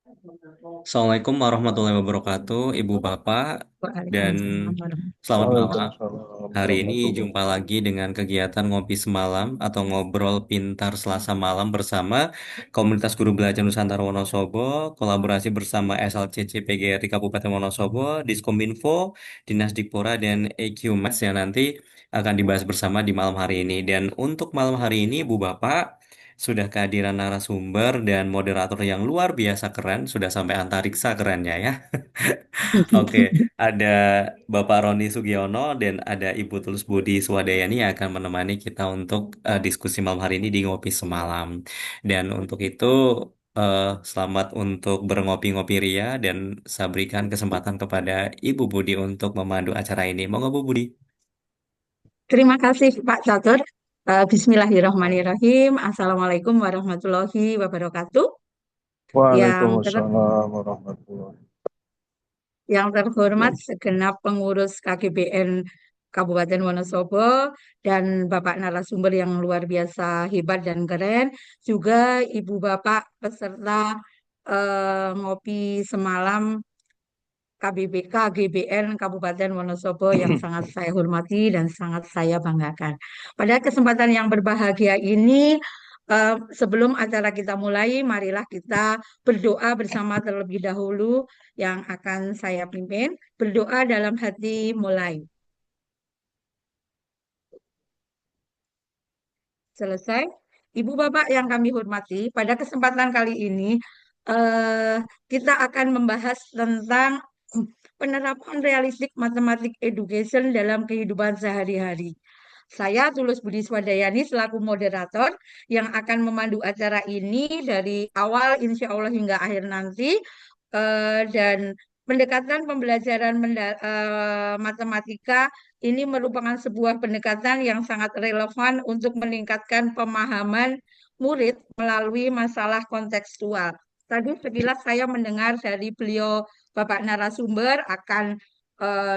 Assalamualaikum warahmatullahi wabarakatuh, Ibu Bapak, dan Waalaikumsalam selamat warahmatullahi malam. wabarakatuh. Waalaikumsalam Hari ini warahmatullahi jumpa lagi dengan kegiatan ngopi semalam atau ngobrol pintar Selasa malam bersama Komunitas Guru Belajar Nusantara Wonosobo, kolaborasi bersama SLCC PGRI Kabupaten Wonosobo, Diskominfo, Dinas Dikpora, dan EQMAS yang nanti akan dibahas bersama di malam hari ini. Dan untuk malam hari ini, Ibu Bapak, sudah kehadiran narasumber dan moderator yang luar biasa keren, sudah sampai antariksa kerennya ya. Oke, ada Bapak Roni Sugiono dan ada Ibu Tulus Budi Swadayani yang akan menemani kita untuk diskusi malam hari ini di Ngopi Semalam. Dan untuk itu, selamat untuk berngopi-ngopi ria dan saya berikan kesempatan kepada Ibu Budi untuk memandu acara ini. Monggo Bu Budi. Terima kasih Pak Catur. Bismillahirrahmanirrahim. Assalamualaikum warahmatullahi wabarakatuh. Yang ter Waalaikumsalam warahmatullahi. yang terhormat segenap pengurus KGBN Kabupaten Wonosobo dan Bapak narasumber yang luar biasa hebat dan keren, juga Ibu Bapak peserta ngopi semalam KGBN Kabupaten Wonosobo yang sangat saya hormati dan sangat saya banggakan. Pada kesempatan yang berbahagia ini, sebelum acara kita mulai, marilah kita berdoa bersama terlebih dahulu yang akan saya pimpin. Berdoa dalam hati mulai. Selesai. Ibu Bapak yang kami hormati, pada kesempatan kali ini eh, kita akan membahas tentang penerapan realistik matematik education dalam kehidupan sehari-hari. Saya Tulus Budi Swadayani selaku moderator yang akan memandu acara ini dari awal insya Allah hingga akhir nanti. Dan pendekatan pembelajaran matematika ini merupakan sebuah pendekatan yang sangat relevan untuk meningkatkan pemahaman murid melalui masalah kontekstual. Tadi sekilas saya mendengar dari beliau Bapak narasumber akan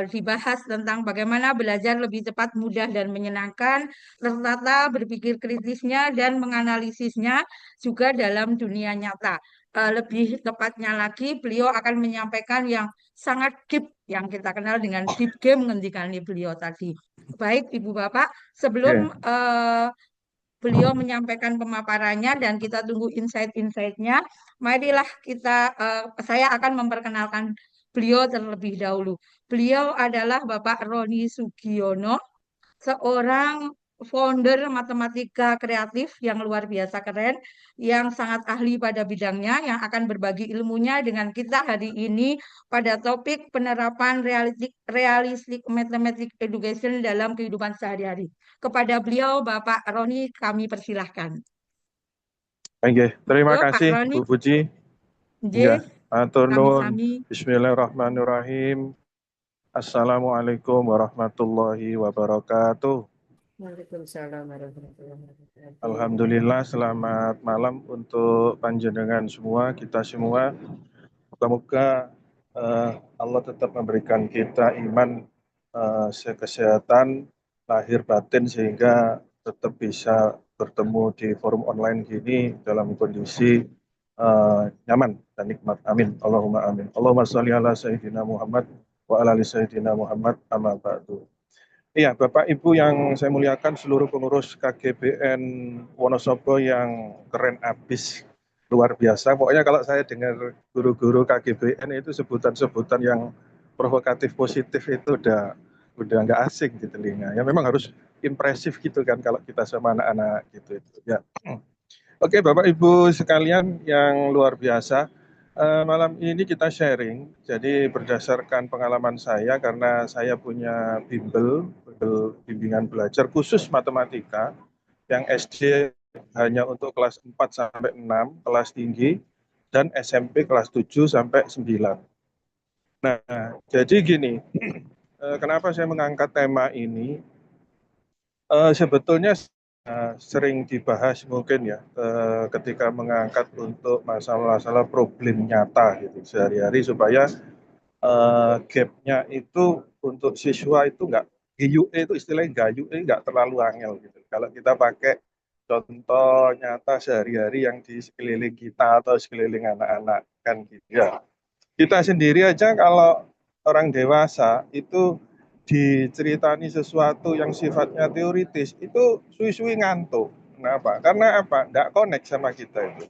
dibahas tentang bagaimana belajar lebih cepat, mudah, dan menyenangkan, tertata, berpikir kritisnya, dan menganalisisnya juga dalam dunia nyata. Lebih tepatnya lagi, beliau akan menyampaikan yang sangat deep, yang kita kenal dengan deep game ngendikan beliau tadi. Baik, Ibu Bapak, sebelum Oke, beliau menyampaikan pemaparannya dan kita tunggu insight-insightnya. Marilah saya akan memperkenalkan beliau terlebih dahulu. Beliau adalah Bapak Roni Sugiono, seorang founder matematika kreatif yang luar biasa keren, yang sangat ahli pada bidangnya, yang akan berbagi ilmunya dengan kita hari ini pada topik penerapan realistik matematik education dalam kehidupan sehari-hari. Kepada beliau, Bapak Roni, kami persilahkan. oke. Terima Yo, Pak kasih Roni, Bu Puji. Ya, J, atur nuwun. sami-sami. Bismillahirrahmanirrahim. Assalamualaikum warahmatullahi wabarakatuh. Waalaikumsalam warahmatullahi wabarakatuh. Alhamdulillah, selamat malam untuk panjenengan semua, kita semua. Semoga Allah tetap memberikan kita iman, kesehatan, lahir batin sehingga tetap bisa bertemu di forum online gini dalam kondisi nyaman dan nikmat. Amin. Allahumma amin. Allahumma sholli ala Sayyidina Muhammad wa ala ali Sayyidina Muhammad amma ba'du. Iya, Bapak Ibu yang saya muliakan, seluruh pengurus KGBN Wonosobo yang keren abis, luar biasa. Pokoknya kalau saya dengar guru-guru KGBN itu sebutan-sebutan yang provokatif positif itu udah nggak asing di telinga. Ya memang harus impresif gitu kan kalau kita sama anak-anak gitu. Ya. Oke, Bapak Ibu sekalian yang luar biasa, malam ini kita sharing. Jadi berdasarkan pengalaman saya, karena saya punya bimbel bimbingan belajar khusus matematika, yang SD hanya untuk kelas 4 sampai 6, kelas tinggi, dan SMP kelas 7 sampai 9. Nah, jadi gini, kenapa saya mengangkat tema ini? Sebetulnya sering dibahas mungkin ya ketika mengangkat untuk masalah-masalah problem nyata gitu sehari-hari supaya gap-nya itu untuk siswa itu nggak GUE itu istilahnya nggak UE nggak terlalu angel gitu. Kalau kita pakai contoh nyata sehari-hari yang di sekeliling kita atau sekeliling anak-anak kan gitu ya. Kita sendiri aja kalau orang dewasa itu diceritani sesuatu yang sifatnya teoritis itu suwi-suwi ngantuk. Kenapa? Karena apa? Nggak connect sama kita itu.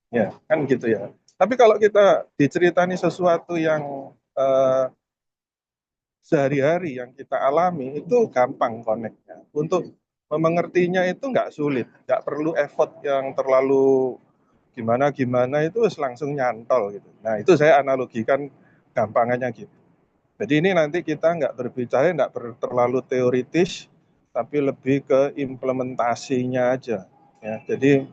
Ya, kan gitu ya. Tapi kalau kita diceritani sesuatu yang eh, sehari-hari yang kita alami itu gampang connect-nya. Untuk mengertinya itu nggak sulit, nggak perlu effort yang terlalu gimana-gimana itu langsung nyantol gitu. Nah itu saya analogikan gampangannya gitu. Jadi ini nanti kita nggak berbicara, nggak terlalu teoritis, tapi lebih ke implementasinya aja. Ya, jadi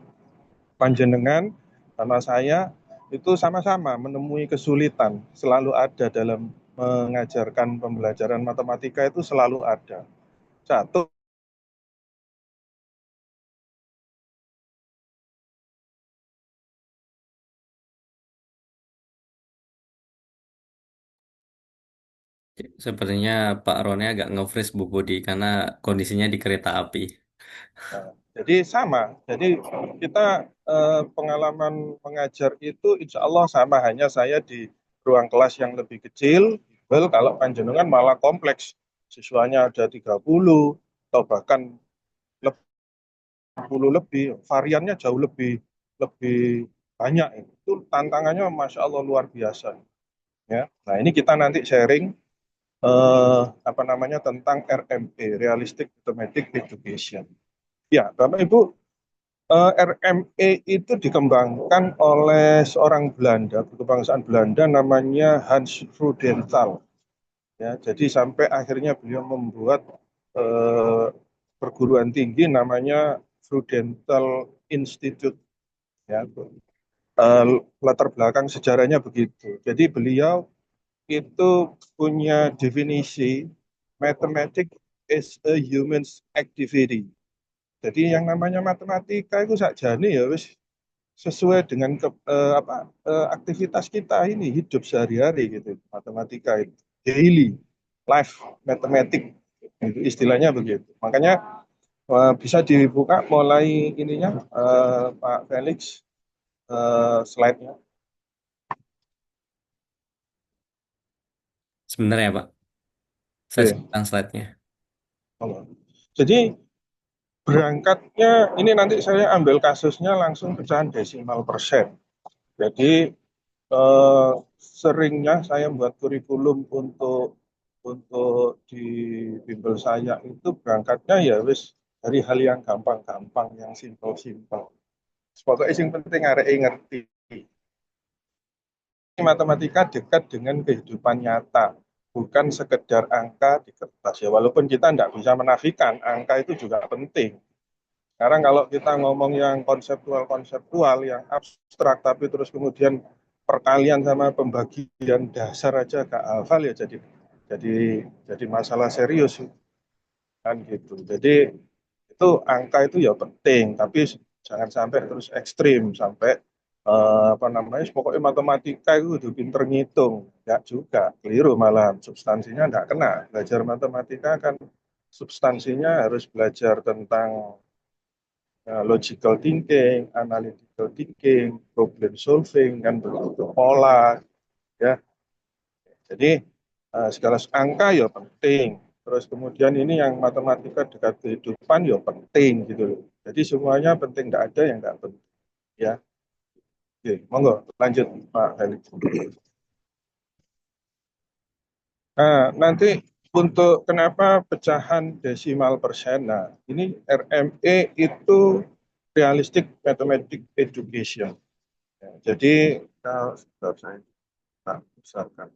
panjenengan sama saya itu sama-sama menemui kesulitan, selalu ada dalam mengajarkan pembelajaran matematika itu selalu ada. Satu, Sepertinya Pak Roni agak nge-freeze Bu Budi karena kondisinya di kereta api. nah, jadi sama. Jadi kita pengalaman mengajar itu insya Allah sama, hanya saya di ruang kelas yang lebih kecil. Well, kalau panjenengan malah kompleks, siswanya ada 30 atau bahkan 10 lebih, variannya jauh lebih lebih banyak. Itu tantangannya Masya Allah luar biasa. Ya. Nah ini kita nanti sharing apa namanya tentang RME, Realistic Mathematics Education. Ya, Bapak Ibu, RME itu dikembangkan oleh seorang Belanda, berkebangsaan Belanda namanya Hans Freudenthal. Ya, jadi sampai akhirnya beliau membuat eh, perguruan tinggi namanya Freudenthal Institute. Ya, Eh, latar belakang sejarahnya begitu. Jadi beliau itu punya definisi mathematics is a human activity. Jadi yang namanya matematika itu sakjane ya wis sesuai dengan aktivitas kita ini hidup sehari-hari gitu. Matematika itu daily life mathematics itu istilahnya begitu. Makanya bisa dibuka mulai ininya Pak Felix slide-nya. Sebentar ya Pak, saya Oke. sebutkan slide-nya. Jadi berangkatnya ini nanti saya ambil kasusnya langsung pecahan desimal persen. Jadi eh, seringnya saya buat kurikulum untuk di bimbel saya itu berangkatnya ya wis dari hal yang gampang-gampang, yang simpel-simpel. Pokoknya yang penting arek ngerti. Matematika dekat dengan kehidupan nyata, bukan sekedar angka di kertas ya. Walaupun kita tidak bisa menafikan angka itu juga penting. Sekarang kalau kita ngomong yang konseptual-konseptual, yang abstrak, tapi terus kemudian perkalian sama pembagian dasar aja gak hafal ya jadi jadi masalah serius kan gitu. Jadi itu angka itu ya penting, tapi jangan sampai terus ekstrim sampai apa namanya pokoknya matematika itu udah pinter ngitung, nggak juga, keliru malah substansinya nggak kena. Belajar matematika kan substansinya harus belajar tentang logical thinking, analytical thinking, problem solving, kan begitu, pola, ya. Jadi segala angka ya penting. Terus kemudian ini yang matematika dekat kehidupan ya penting gitu loh. Jadi semuanya penting, tidak ada yang tidak penting. Ya, oke, monggo lanjut Pak Felix. Nah, nanti untuk kenapa pecahan desimal persen, nah ini RME itu Realistic Mathematics Education. Ya, jadi sebentar saya besarkan.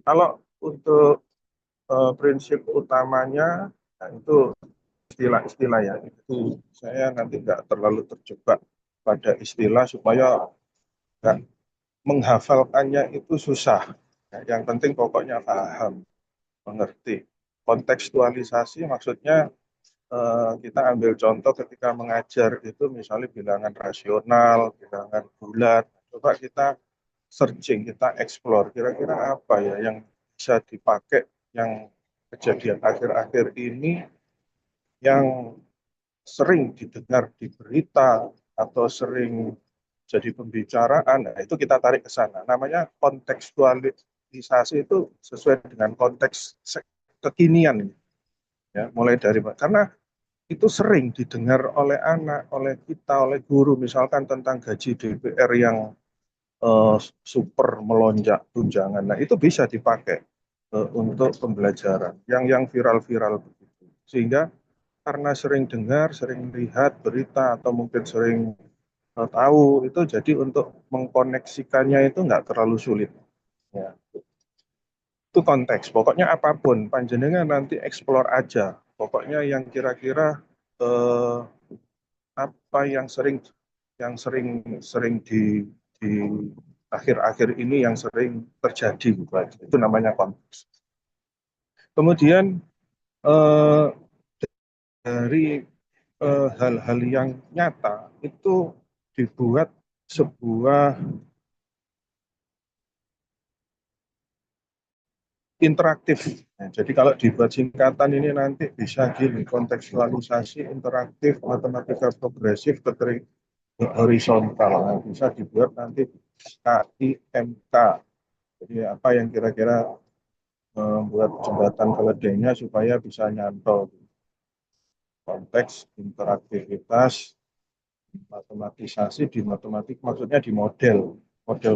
Kalau untuk prinsip utamanya, nah itu istilah-istilah ya. Itu saya nanti nggak terlalu terjebak pada istilah supaya nggak menghafalkannya itu susah. Nah, yang penting pokoknya paham, mengerti. Kontekstualisasi maksudnya kita ambil contoh ketika mengajar itu misalnya bilangan rasional, bilangan bulat. Coba kita searching, kita explore kira-kira apa ya yang bisa dipakai yang kejadian akhir-akhir ini yang sering didengar di berita atau sering jadi pembicaraan, nah itu kita tarik ke sana. Namanya kontekstualisasi itu sesuai dengan konteks kekinian, ya. Mulai dari karena itu sering didengar oleh anak, oleh kita, oleh guru, misalkan tentang gaji DPR yang super melonjak tunjangan. Nah itu bisa dipakai untuk pembelajaran yang viral-viral begitu. Sehingga karena sering dengar, sering lihat berita atau mungkin sering tahu itu, jadi untuk mengkoneksikannya itu nggak terlalu sulit. Ya. Itu konteks. Pokoknya apapun, panjenengan nanti explore aja. Pokoknya yang kira-kira eh, apa yang sering di akhir-akhir ini yang sering terjadi gitu aja. Itu namanya konteks. Kemudian eh, dari hal-hal yang nyata itu dibuat sebuah interaktif. Nah, jadi kalau dibuat singkatan ini nanti bisa gini, kontekstualisasi interaktif matematika progresif horizontal. Nah, bisa dibuat nanti KIMK. Jadi apa yang kira-kira membuat jembatan keledainya supaya bisa nyantol. Konteks, interaktivitas, matematisasi di matematik, maksudnya di model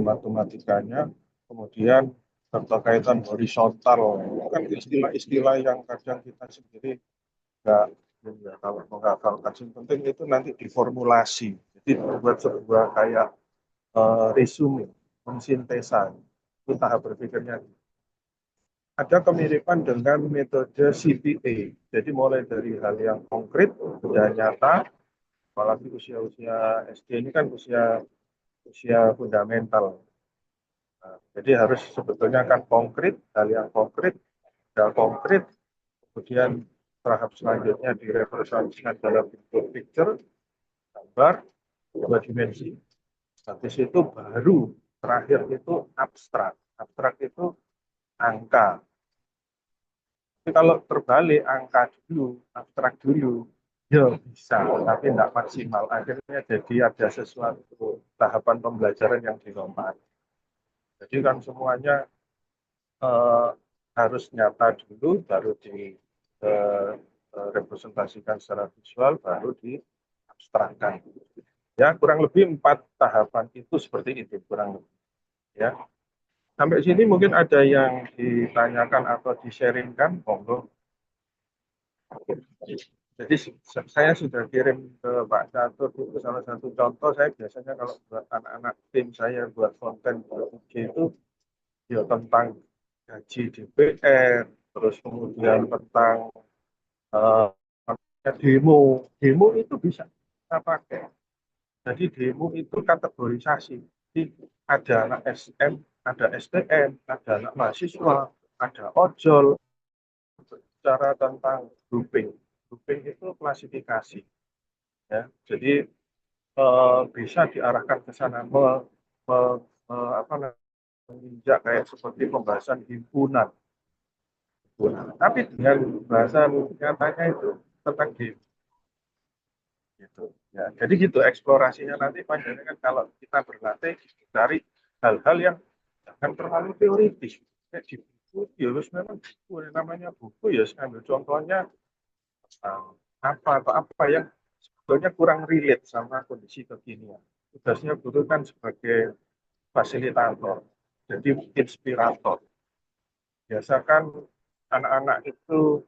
matematikanya, kemudian keterkaitan horizontal. Kan istilah-istilah yang kadang kita sendiri nggak, ya, kalau menghafalkan, yang penting itu nanti diformulasi. Jadi membuat sebuah kayak resume, mensintesa. Itu tahap berpikirnya. Ada kemiripan dengan metode CPA. Jadi mulai dari hal yang konkret dan nyata, apalagi usia-usia SD ini kan usia usia fundamental. Nah, jadi harus sebetulnya kan konkret, hal yang konkret, hal konkret, kemudian tahap selanjutnya direpresentasikan dalam bentuk picture, gambar, dua dimensi. Habis itu baru terakhir itu abstrak. Abstrak itu angka. Tapi kalau terbalik angka dulu, abstrak dulu, ya bisa, tapi tidak maksimal. Akhirnya jadi ada sesuatu tahapan pembelajaran yang dilompat. Jadi kan semuanya eh, harus nyata dulu, baru direpresentasikan secara visual, baru diabstrakkan. Ya, kurang lebih 4 tahapan itu seperti itu, kurang lebih. Ya, sampai sini mungkin ada yang ditanyakan atau di-sharingkan, monggo. Jadi saya sudah kirim ke Pak Catur itu salah satu contoh. Saya biasanya kalau buat anak-anak tim saya buat konten IG itu ya tentang gaji DPR, terus kemudian tentang uh, demo. Demo itu bisa kita pakai. Jadi demo itu kategorisasi. Jadi ada anak SM, ada STM, ada anak mahasiswa, ada ojol. Bicara tentang grouping. Grouping itu klasifikasi. Ya. Jadi bisa diarahkan ke sana me, apa namanya, menginjak kayak seperti pembahasan himpunan. Tapi dengan bahasa nyatanya itu tentang game. Gitu. Ya, jadi gitu eksplorasinya nanti panjangnya kan kalau kita berlatih dari hal-hal yang jangan terlalu teoritis. Kayak di buku, ya harus memang buku, namanya buku ya ambil contohnya apa atau apa yang sebetulnya kurang relate sama kondisi kekinian. Tugasnya guru kan sebagai fasilitator, jadi inspirator. Biasakan anak-anak itu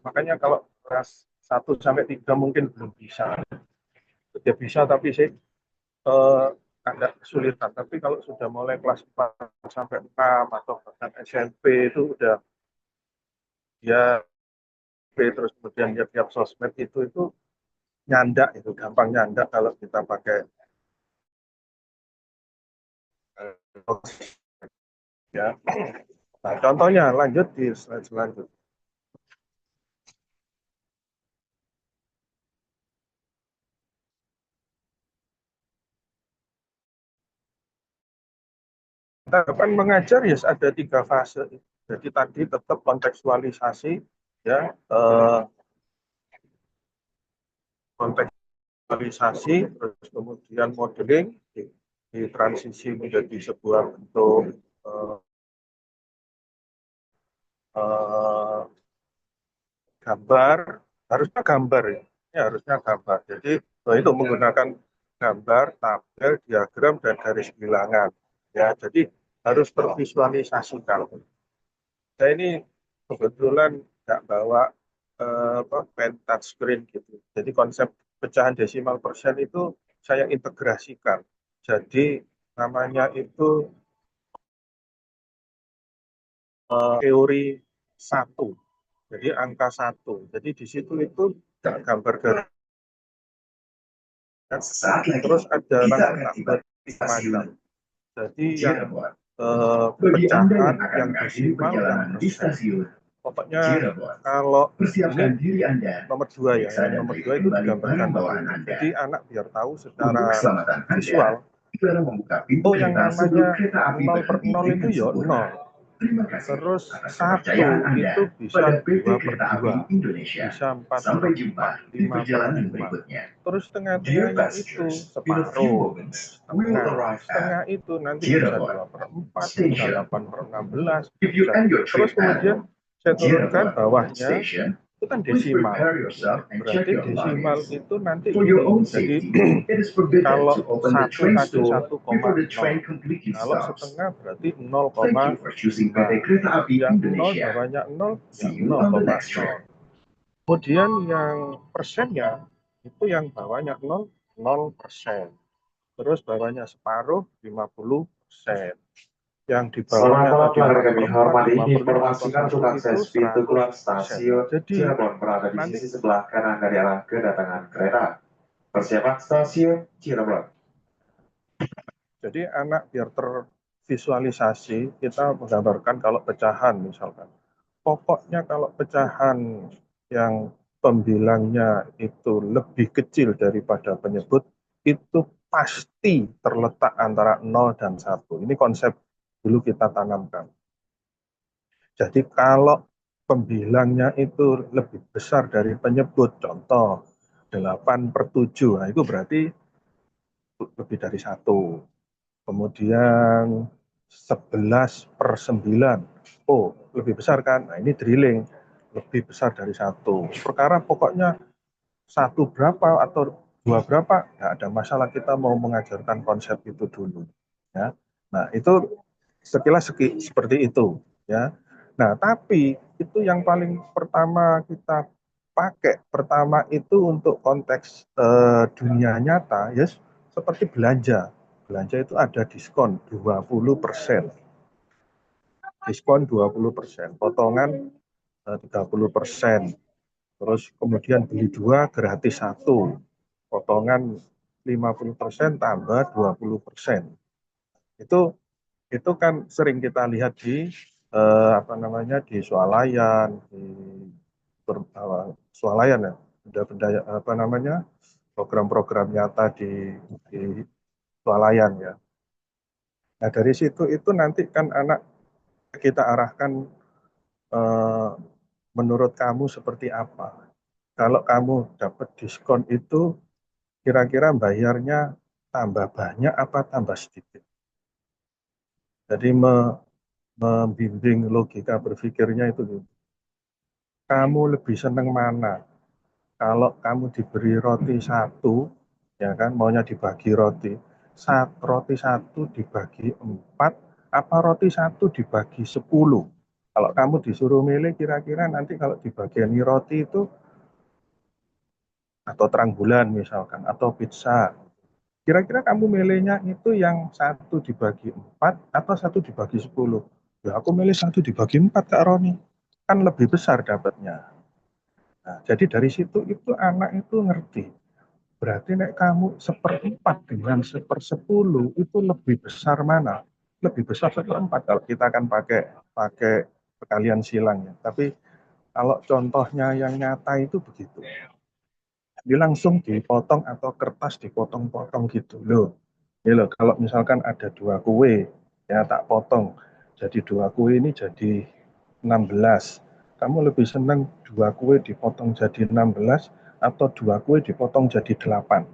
makanya kalau kelas 1 sampai 3 mungkin belum bisa. Dia bisa tapi sih eh, agak kesulitan. Tapi kalau sudah mulai kelas 4 sampai 6 atau bahkan SMP itu udah dia terus kemudian dia tiap sosmed itu nyandak, itu gampang nyandak kalau kita pakai ya. Nah, contohnya lanjut di slide selanjutnya. Tahapan mengajar ya ada 3 fase. Jadi tadi tetap kontekstualisasi, ya, kontekstualisasi, terus kemudian modeling, di transisi menjadi sebuah bentuk gambar, harusnya gambar ya. Ini harusnya gambar. Jadi itu menggunakan gambar, tabel, diagram, dan garis bilangan. Ya, jadi harus tervisualisasikan. Saya ini kebetulan nggak bawa pen touchscreen gitu. Jadi konsep pecahan desimal persen itu saya integrasikan. Jadi namanya itu teori satu. Jadi angka satu. Jadi di situ itu gambar garis. Terus ada langsung gambar macam. Jadi yang pecahan, yang desimal, yang persen. Pokoknya kalau ini nomor 2 ya, yang nomor 2 itu digambarkan dulu. Jadi anak biar tahu secara visual, oh yang namanya 0 per 0 itu ya 0. Terus 1 itu bisa 2 per 2, bisa 4 per 4, 5 per 5. Terus tengah-tengahnya itu separuh. Setengah itu nanti bisa 2 per 4, bisa 8 per 16. Terus kemudian saya turunkan bawahnya, itu kan desimal. Berarti desimal itu nanti ini. Jadi kalau 1 tadi 1,0. Kalau setengah berarti 0,5. Yang 0 bawahnya 0, ya 0,0. Kemudian yang persennya, itu yang bawahnya 0, 0%. Terus bawahnya separuh, 50%. Yang di bawahnya Selamat malam, tadi kami 4 per 4, hormati 5 per 5, informasikan atau untuk 1 akses itu pintu keluar 100%. stasiun Jadi Cirebon berada di nanti sisi sebelah kanan dari arah kedatangan kereta. Persiapan stasiun Cirebon. Jadi anak biar tervisualisasi, kita menggambarkan kalau pecahan misalkan. Pokoknya kalau pecahan yang pembilangnya itu lebih kecil daripada penyebut, itu pasti terletak antara 0 dan 1. Ini konsep dulu kita tanamkan. Jadi kalau pembilangnya itu lebih besar dari penyebut, contoh 8 per 7, nah itu berarti lebih dari 1. Kemudian 11 per 9, oh lebih besar kan, nah ini drilling, lebih besar dari 1. Perkara pokoknya 1 berapa atau 2 berapa, nggak ada masalah, kita mau mengajarkan konsep itu dulu. Ya. Nah itu sekilas seperti itu. Ya. Nah tapi itu yang paling pertama kita pakai, pertama itu untuk konteks dunia nyata, ya seperti belanja. Belanja itu ada diskon 20%. Diskon 20%, potongan 30%. Terus kemudian beli 2 gratis 1. Potongan 50% tambah 20%. Itu kan sering kita lihat di di swalayan, swalayan ya, benda program-program nyata di swalayan ya. Nah dari situ itu nanti kan anak kita arahkan menurut kamu seperti apa. Kalau kamu dapat diskon itu kira-kira bayarnya tambah banyak apa tambah sedikit. Jadi membimbing logika berpikirnya itu. Kamu lebih senang mana? Kalau kamu diberi roti 1, ya kan, maunya dibagi roti. Roti 1 dibagi 4, apa roti 1 dibagi 10? Kalau kamu disuruh milih, kira-kira nanti kalau dibagiani roti itu, atau terang bulan misalkan, atau pizza, kira-kira kamu milihnya itu yang 1 dibagi 4 atau 1 dibagi 10? Ya aku milih 1 dibagi 4 Kak Roni, kan lebih besar dapatnya. Nah, jadi dari situ itu anak itu ngerti. Berarti nek kamu 1/4 dengan 1/10 itu lebih besar mana? Lebih besar 1/4 kalau kita akan pakai perkalian silang ya. Tapi kalau contohnya yang nyata itu begitu. Dia langsung dipotong atau kertas dipotong-potong gitu loh. Ini loh, kalau misalkan ada 2 kue, ya tak potong. Jadi 2 kue ini jadi 16. Kamu lebih senang 2 kue dipotong jadi 16 atau 2 kue dipotong jadi 8.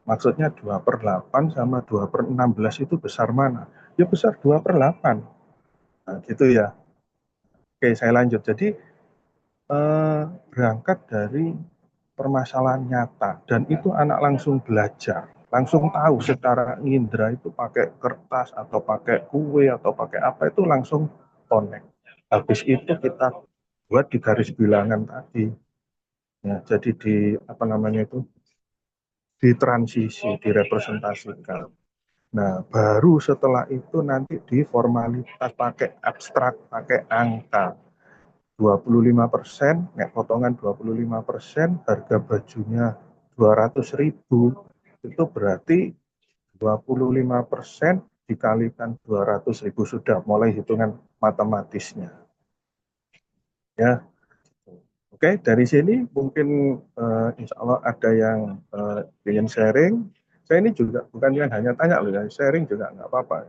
Maksudnya 2/8 sama 2/16 itu besar mana? Ya besar 2/8. Nah, gitu ya. Oke, saya lanjut. Jadi berangkat dari permasalahan nyata dan itu anak langsung belajar, langsung tahu secara indera itu pakai kertas atau pakai kue atau pakai apa itu langsung connect. Habis itu kita buat di garis bilangan tadi. Ya, jadi di apa namanya itu ditransisi, direpresentasikan. Nah, baru setelah itu nanti di formalitas pakai abstrak, pakai angka. 25%, nek potongan 25%, harga bajunya 200.000, itu berarti 25% dikalikan 200.000 sudah mulai hitungan matematisnya. Ya, oke, dari sini mungkin insya Allah ada yang ingin sharing. Saya ini juga bukan yang hanya tanya loh, ya. Sharing juga nggak apa-apa.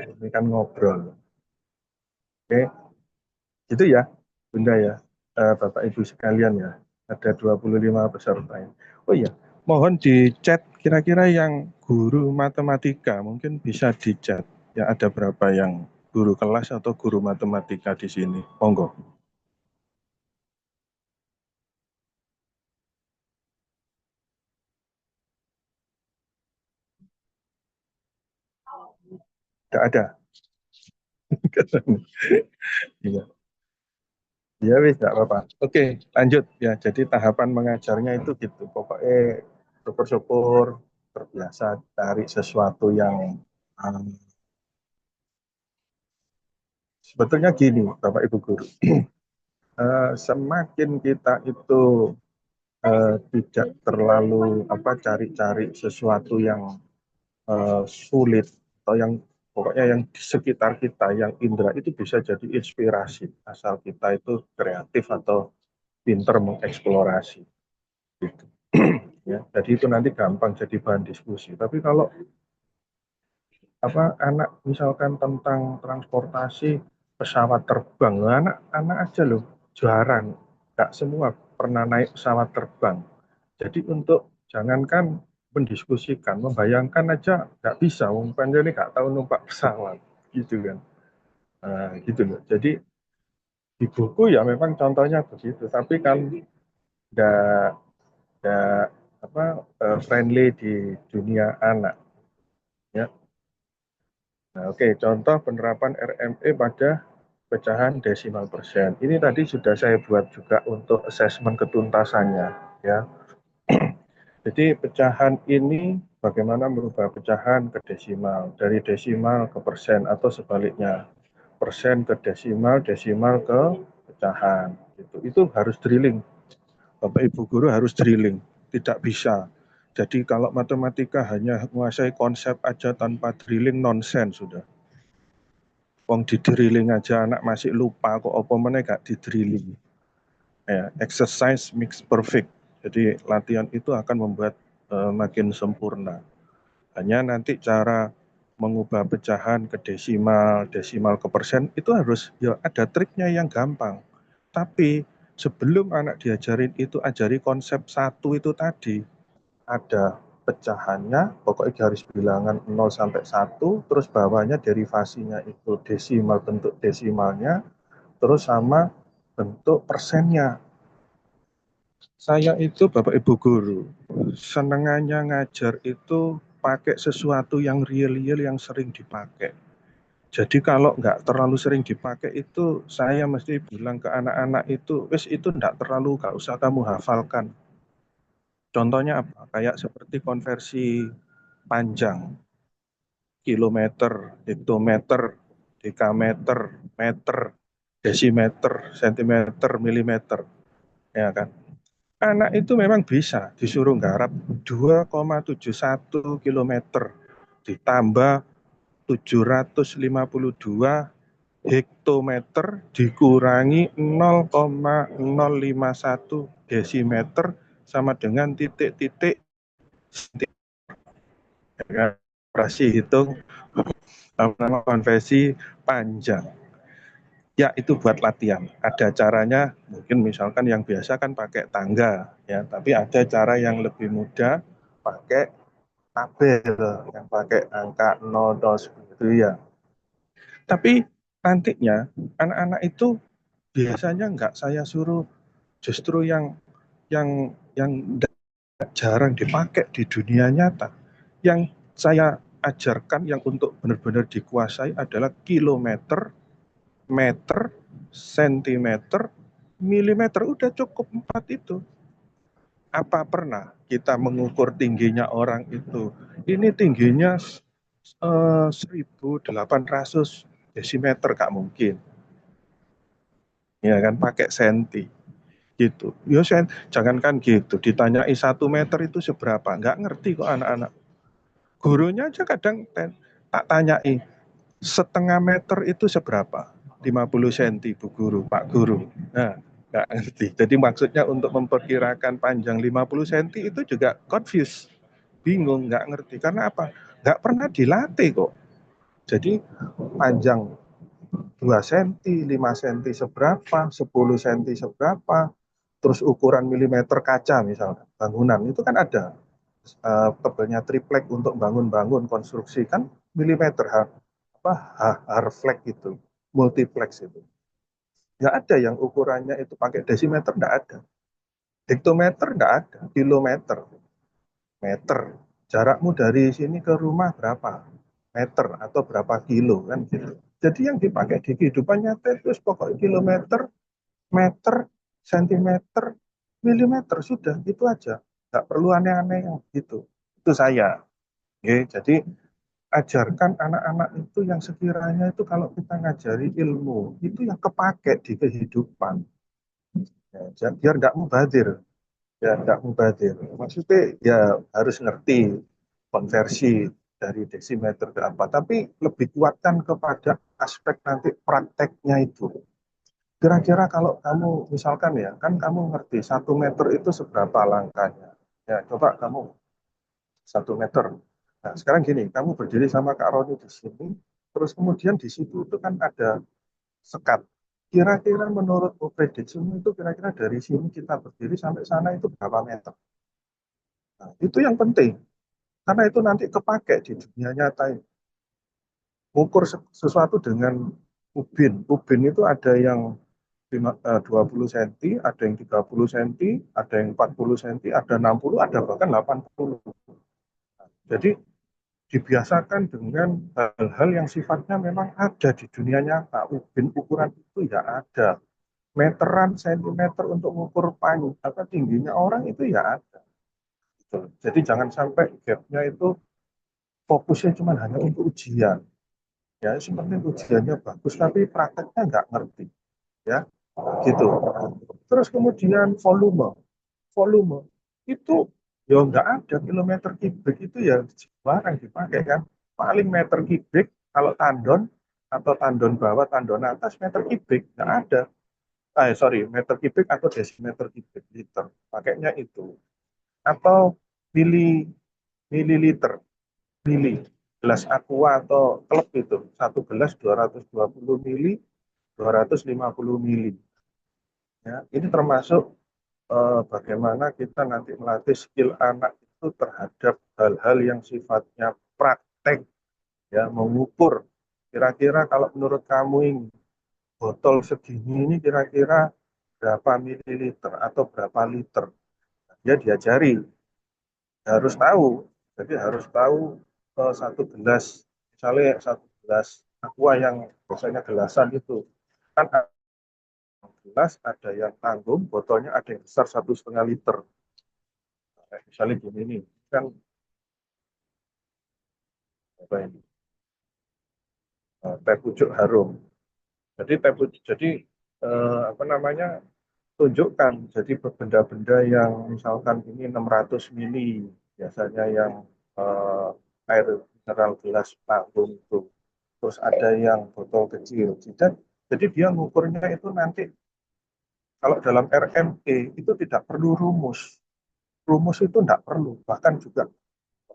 Ini kan ngobrol. Oke, gitu ya, Bunda ya, Bapak Ibu sekalian ya. Ada 25 peserta ini. Oh iya, mohon di chat kira-kira yang guru matematika mungkin bisa di chat. Ya ada berapa yang guru kelas atau guru matematika di sini? Monggo. Tidak ada. Iya. Ya wis tidak apa-apa. Oke, lanjut ya. Jadi tahapan mengajarnya itu gitu. Pokoknya syukur-syukur terbiasa cari sesuatu yang sebetulnya gini, Bapak Ibu guru. Semakin kita itu tidak terlalu cari-cari sesuatu yang sulit atau yang pokoknya yang di sekitar kita yang indera itu bisa jadi inspirasi asal kita itu kreatif atau pinter mengeksplorasi gitu. Ya, jadi itu nanti gampang jadi bahan diskusi. Tapi kalau anak misalkan tentang transportasi pesawat terbang, anak aja loh jarang, nggak semua pernah naik pesawat terbang. Jadi untuk jangankan mendiskusikan, membayangkan aja nggak bisa, umpannya ini nggak tahu numpak pesawat, gitu kan. Nah, gitu loh. Jadi di buku ya memang contohnya begitu, tapi kan nggak nggak friendly di dunia anak. Ya. Nah, oke, contoh penerapan RME pada pecahan desimal persen. Ini tadi sudah saya buat juga untuk asesmen ketuntasannya, ya. Jadi pecahan ini bagaimana merubah pecahan ke desimal, dari desimal ke persen atau sebaliknya, persen ke desimal, desimal ke pecahan. Itu harus drilling. Bapak Ibu guru harus drilling, tidak bisa. Jadi kalau matematika hanya menguasai konsep aja tanpa drilling nonsense sudah. Wong di drilling aja anak masih lupa kok apa meneh gak di drilling. Ya, exercise makes perfect. Jadi latihan itu akan membuat makin sempurna. Hanya nanti cara mengubah pecahan ke desimal, desimal ke persen itu harus ya ada triknya yang gampang. Tapi sebelum anak diajarin itu ajari konsep satu itu tadi. Ada pecahannya, pokoknya garis bilangan 0 sampai 1, terus bawahnya derivasinya itu desimal, bentuk desimalnya, terus sama bentuk persennya. Saya itu Bapak Ibu guru, senengannya ngajar itu pakai sesuatu yang real-real yang sering dipakai. Jadi kalau nggak terlalu sering dipakai itu saya mesti bilang ke anak-anak itu, wis itu nggak usah kamu hafalkan. Contohnya apa? Kayak seperti konversi panjang, kilometer, hektometer, dekameter, meter, desimeter, sentimeter, milimeter, ya kan? Anak itu memang bisa disuruh garap 2,71 kilometer ditambah 752 hektometer dikurangi 0,051 desimeter sama dengan titik-titik operasi hitung konversi panjang. Ya, itu buat latihan. Ada caranya, mungkin misalkan yang biasa kan pakai tangga, ya. Tapi ada cara yang lebih mudah, pakai tabel, yang pakai angka 0, 0 seperti ya. Tapi nantinya anak-anak itu biasanya nggak saya suruh justru yang jarang dipakai di dunia nyata. Yang saya ajarkan yang untuk benar-benar dikuasai adalah kilometer, meter, sentimeter, milimeter. Udah cukup 4 itu. Apa pernah kita mengukur tingginya orang itu? Ini tingginya 1800 desimeter, Kak, mungkin. Ya kan, pakai senti gitu. Ya jangankan gitu, ditanyai 1 meter itu seberapa, nggak ngerti kok anak-anak. Gurunya aja kadang tak tanyai, setengah meter itu seberapa? 50 senti, Bu Guru, Pak Guru. Nah, nggak ngerti. Jadi maksudnya untuk memperkirakan panjang 50 senti itu juga confused, bingung, nggak ngerti. Karena apa? Nggak pernah dilatih kok. Jadi panjang 2 senti, 5 senti seberapa, 10 senti seberapa, terus ukuran milimeter kaca misalnya, bangunan, itu kan ada tebalnya triplek untuk bangun-bangun konstruksi kan milimeter, apa harflex itu, multiplex itu. Nggak ada yang ukurannya itu pakai desimeter, nggak ada. Hektometer nggak ada, kilometer, meter. Jarakmu dari sini ke rumah berapa meter atau berapa kilo kan gitu. Jadi yang dipakai di kehidupan nyata itu pokoknya kilometer, meter, sentimeter, milimeter, sudah itu aja. Nggak perlu aneh-aneh yang gitu. Itu saya. Oke, jadi ajarkan anak-anak itu yang sekiranya itu kalau kita ngajari ilmu itu yang kepake di kehidupan, ya, biar nggak mubadir, ya nggak mubadir. Maksudnya ya harus ngerti konversi dari desimeter ke apa, tapi lebih kuatkan kepada aspek nanti prakteknya itu. Kira-kira kalau kamu misalkan ya, kan kamu ngerti 1 meter itu seberapa langkahnya. Ya, coba kamu 1 meter. Nah, sekarang gini, kamu berdiri sama Kak Roni di sini, terus kemudian di situ itu kan ada sekat. Kira-kira menurut prediksimu itu kira-kira dari sini kita berdiri sampai sana itu berapa meter? Nah, itu yang penting, karena itu nanti kepake di dunia nyata ini. Ukur sesuatu dengan ubin. Ubin itu ada yang 20 cm, ada yang 30 cm, ada yang 40 cm, ada 60, ada bahkan 80. Jadi dibiasakan dengan hal-hal yang sifatnya memang ada di dunia nyata. Ubin ukuran itu ya ada. Meteran, sentimeter untuk mengukur panjang apa tingginya orang itu ya ada. Gitu. Jadi jangan sampai gapnya itu fokusnya cuma hanya untuk ujian. Ya, seperti ujiannya bagus tapi prakteknya nggak ngerti. Ya, gitu. Terus kemudian volume. Volume itu ya nggak ada kilometer kubik itu ya barang dipakai kan. Paling meter kubik kalau tandon atau tandon bawah, tandon atas meter kubik nggak ada. Sorry, meter kubik atau desimeter kubik liter. Pakainya itu. Atau mililiter, mili. Gelas aqua atau klub itu. Satu gelas 220 mili, 250 mili. Ya, ini termasuk bagaimana kita nanti melatih skill anak itu terhadap hal-hal yang sifatnya praktek, ya, mengukur. Kira-kira kalau menurut kamu ini botol segini ini kira-kira berapa mililiter atau berapa liter? Ya diajari, harus tahu. Jadi harus tahu satu gelas, misalnya satu gelas aqua yang biasanya gelasan itu kan ada gelas, ada yang tanggung, botolnya ada yang besar 1,5 liter. Misalnya gini nih, kan apa ini? Teh pucuk harum. Jadi teh pucuk, jadi apa namanya? Tunjukkan. Jadi benda-benda yang misalkan ini 600 mili, biasanya yang air mineral gelas tanggung itu. Terus ada yang botol kecil. Jadi dia ngukurnya itu nanti kalau dalam RME itu tidak perlu rumus. Rumus itu tidak perlu, bahkan juga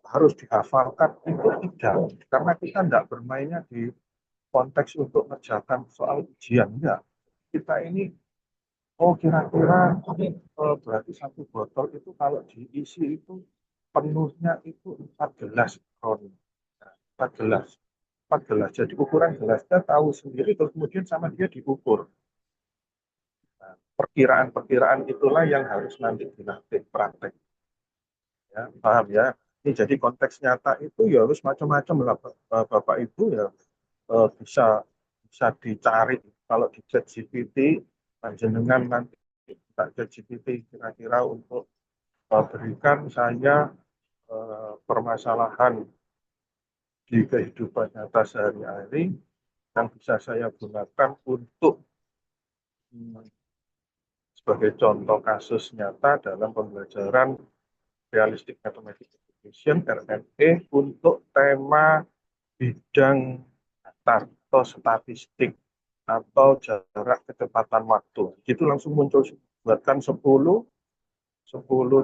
harus dihafalkan itu tidak, karena kita tidak bermainnya di konteks untuk mengerjakan soal ujian, enggak. Kita ini, oh kira-kira berarti satu botol itu kalau diisi itu penuhnya itu 4 gelas Roni. Nah, 4 gelas. 4 gelas. Jadi ukuran gelasnya tahu sendiri, terus kemudian sama dia diukur. Nah, perkiraan-perkiraan itulah yang harus nanti dilatih praktek. Ya, paham ya? Ini jadi konteks nyata itu ya harus macam-macam lah Bapak Ibu ya, bisa bisa dicari kalau di ChatGPT, panjenengan nanti kita ChatGPT kira-kira untuk berikan saya permasalahan di kehidupan nyata sehari-hari yang bisa saya gunakan untuk sebagai contoh kasus nyata dalam pembelajaran Realistic Mathematics Education RME untuk tema bidang datar atau statistik atau jarak kecepatan waktu. Itu langsung muncul, buatkan 10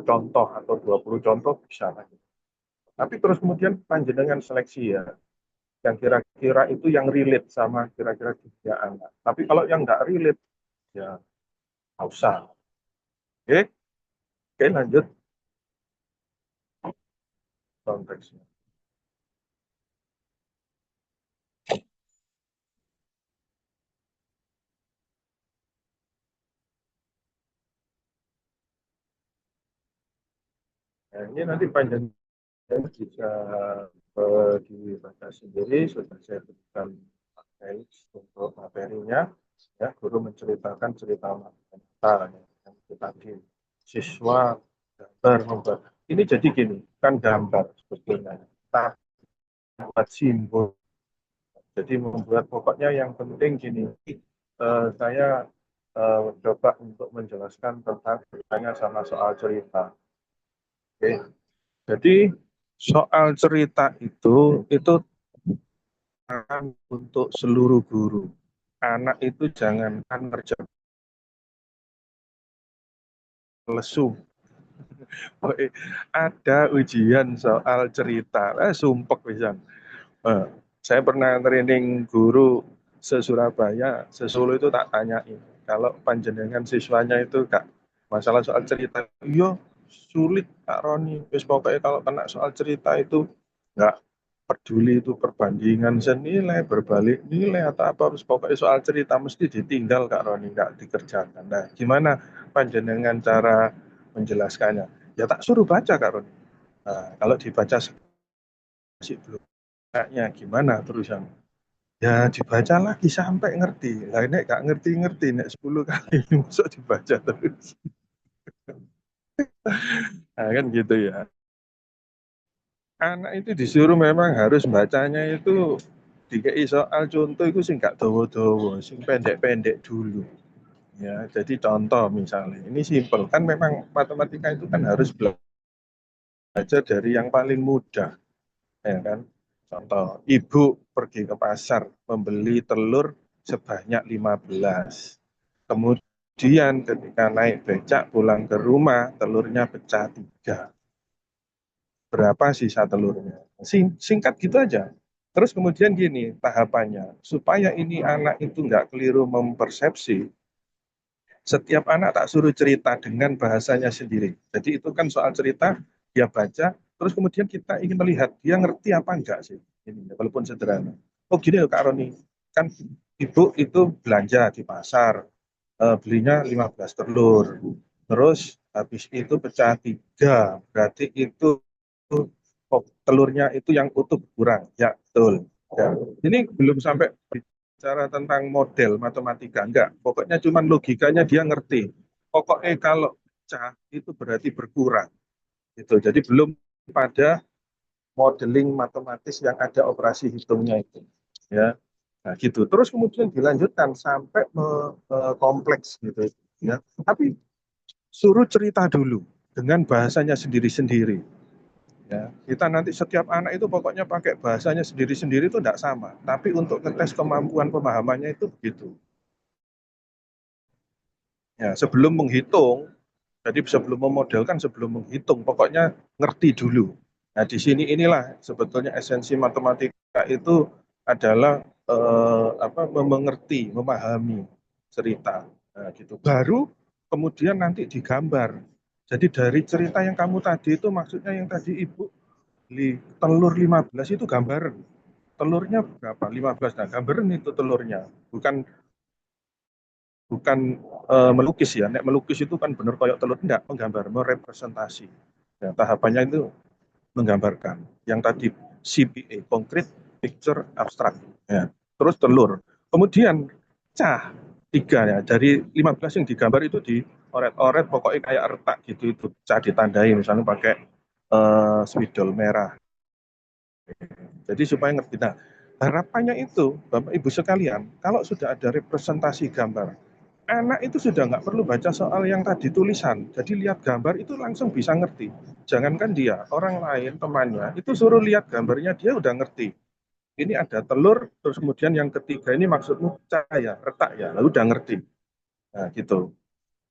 contoh atau 20 contoh bisa. Tapi terus kemudian panjenengan seleksi ya, yang kira-kira itu yang relate sama kira-kira dunia anak. Tapi kalau yang nggak relate, ya nggak usah. Oke, oke lanjut konteksnya. Nah, ini nanti panjenengan bisa dibaca sendiri, sudah saya berikan materi untuk materinya. Ya, guru menceritakan cerita mata yang tadi siswa gambar membuat. Ini jadi gini, kan gambar sebetulnya. Kita buat simbol. Jadi membuat pokoknya yang penting gini, saya coba untuk menjelaskan tentang ceritanya sama soal cerita. Oke. Jadi soal cerita itu untuk seluruh guru. Anak itu jangankan ngerjain lesu. Ada ujian soal cerita, sumpek bisa. Saya pernah training guru se-Surabaya, se-Solo itu tak tanyain. Kalau panjenengan siswanya itu gak masalah soal cerita, iya sulit Kak Roni. Terus pokoknya kalau kena soal cerita itu nggak peduli itu perbandingan senilai, berbalik nilai atau apa, terus pokoknya soal cerita mesti ditinggal Kak Roni, nggak dikerjakan. Nah, gimana panjenengan cara menjelaskannya? Ya tak suruh baca Kak Roni. Nah, kalau dibaca masih belum kayaknya gimana terusan? Ya dibaca lagi sampai ngerti. Lah ini gak ngerti-ngerti nek 10 kali masuk dibaca terus. Nah, kan gitu ya. Anak itu disuruh memang harus bacanya itu dikei soal contoh itu sing gak dawa-dawa, sing pendek-pendek dulu. Ya, jadi contoh misalnya, ini simpel kan memang matematika itu kan harus belajar dari yang paling mudah, ya kan? Contoh, ibu pergi ke pasar membeli telur sebanyak 15. Kemudian ketika naik becak pulang ke rumah, telurnya pecah 3. Berapa sisa telurnya? Singkat gitu aja. Terus kemudian gini tahapannya, supaya ini anak itu nggak keliru mempersepsi, setiap anak tak suruh cerita dengan bahasanya sendiri. Jadi itu kan soal cerita, dia baca, terus kemudian kita ingin melihat dia ngerti apa enggak sih. Ini walaupun sederhana. Oh gini loh Kak Roni, kan ibu itu belanja di pasar, belinya 15 telur. Terus habis itu pecah 3, berarti itu telurnya itu yang utuh kurang. Ya, betul. Ya. Ini belum sampai bicara tentang model matematika, enggak. Pokoknya cuma logikanya dia ngerti. Pokoknya kalau pecah itu berarti berkurang. Gitu. Jadi belum pada modeling matematis yang ada operasi hitungnya itu. Ya. Nah, gitu. Terus kemudian dilanjutkan sampai kompleks gitu ya. Tapi suruh cerita dulu dengan bahasanya sendiri-sendiri. Ya, kita nanti setiap anak itu pokoknya pakai bahasanya sendiri-sendiri itu tidak sama. Tapi untuk ngetes kemampuan pemahamannya itu begitu. Ya, sebelum menghitung, jadi sebelum memodelkan, sebelum menghitung, pokoknya ngerti dulu. Nah, di sini inilah sebetulnya esensi matematika itu adalah mengerti, memahami cerita. Nah, gitu. Baru kemudian nanti digambar. Jadi dari cerita yang kamu tadi itu maksudnya yang tadi Ibu beli telur 15 itu gambaran. Telurnya berapa? 15. Nah, gambaran itu telurnya. Bukan bukan melukis ya. Nek melukis itu kan benar kayak telur, enggak, menggambar, merepresentasi. Ya, tahapannya itu menggambarkan. Yang tadi CPA, Concrete Picture Abstract. Ya. Terus telur. Kemudian cah 3 ya. Dari 15 yang digambar itu dioret-oret pokoknya kayak retak gitu, itu cah ditandai misalnya pakai spidol merah. Jadi supaya ngerti. Nah, harapannya itu, Bapak Ibu sekalian, kalau sudah ada representasi gambar, anak itu sudah nggak perlu baca soal yang tadi tulisan. Jadi lihat gambar itu langsung bisa ngerti. Jangankan dia, orang lain, temannya, itu suruh lihat gambarnya, dia udah ngerti. Ini ada telur, terus kemudian yang ketiga ini maksudmu cahaya, retak ya, lalu udah ngerti. Nah, gitu.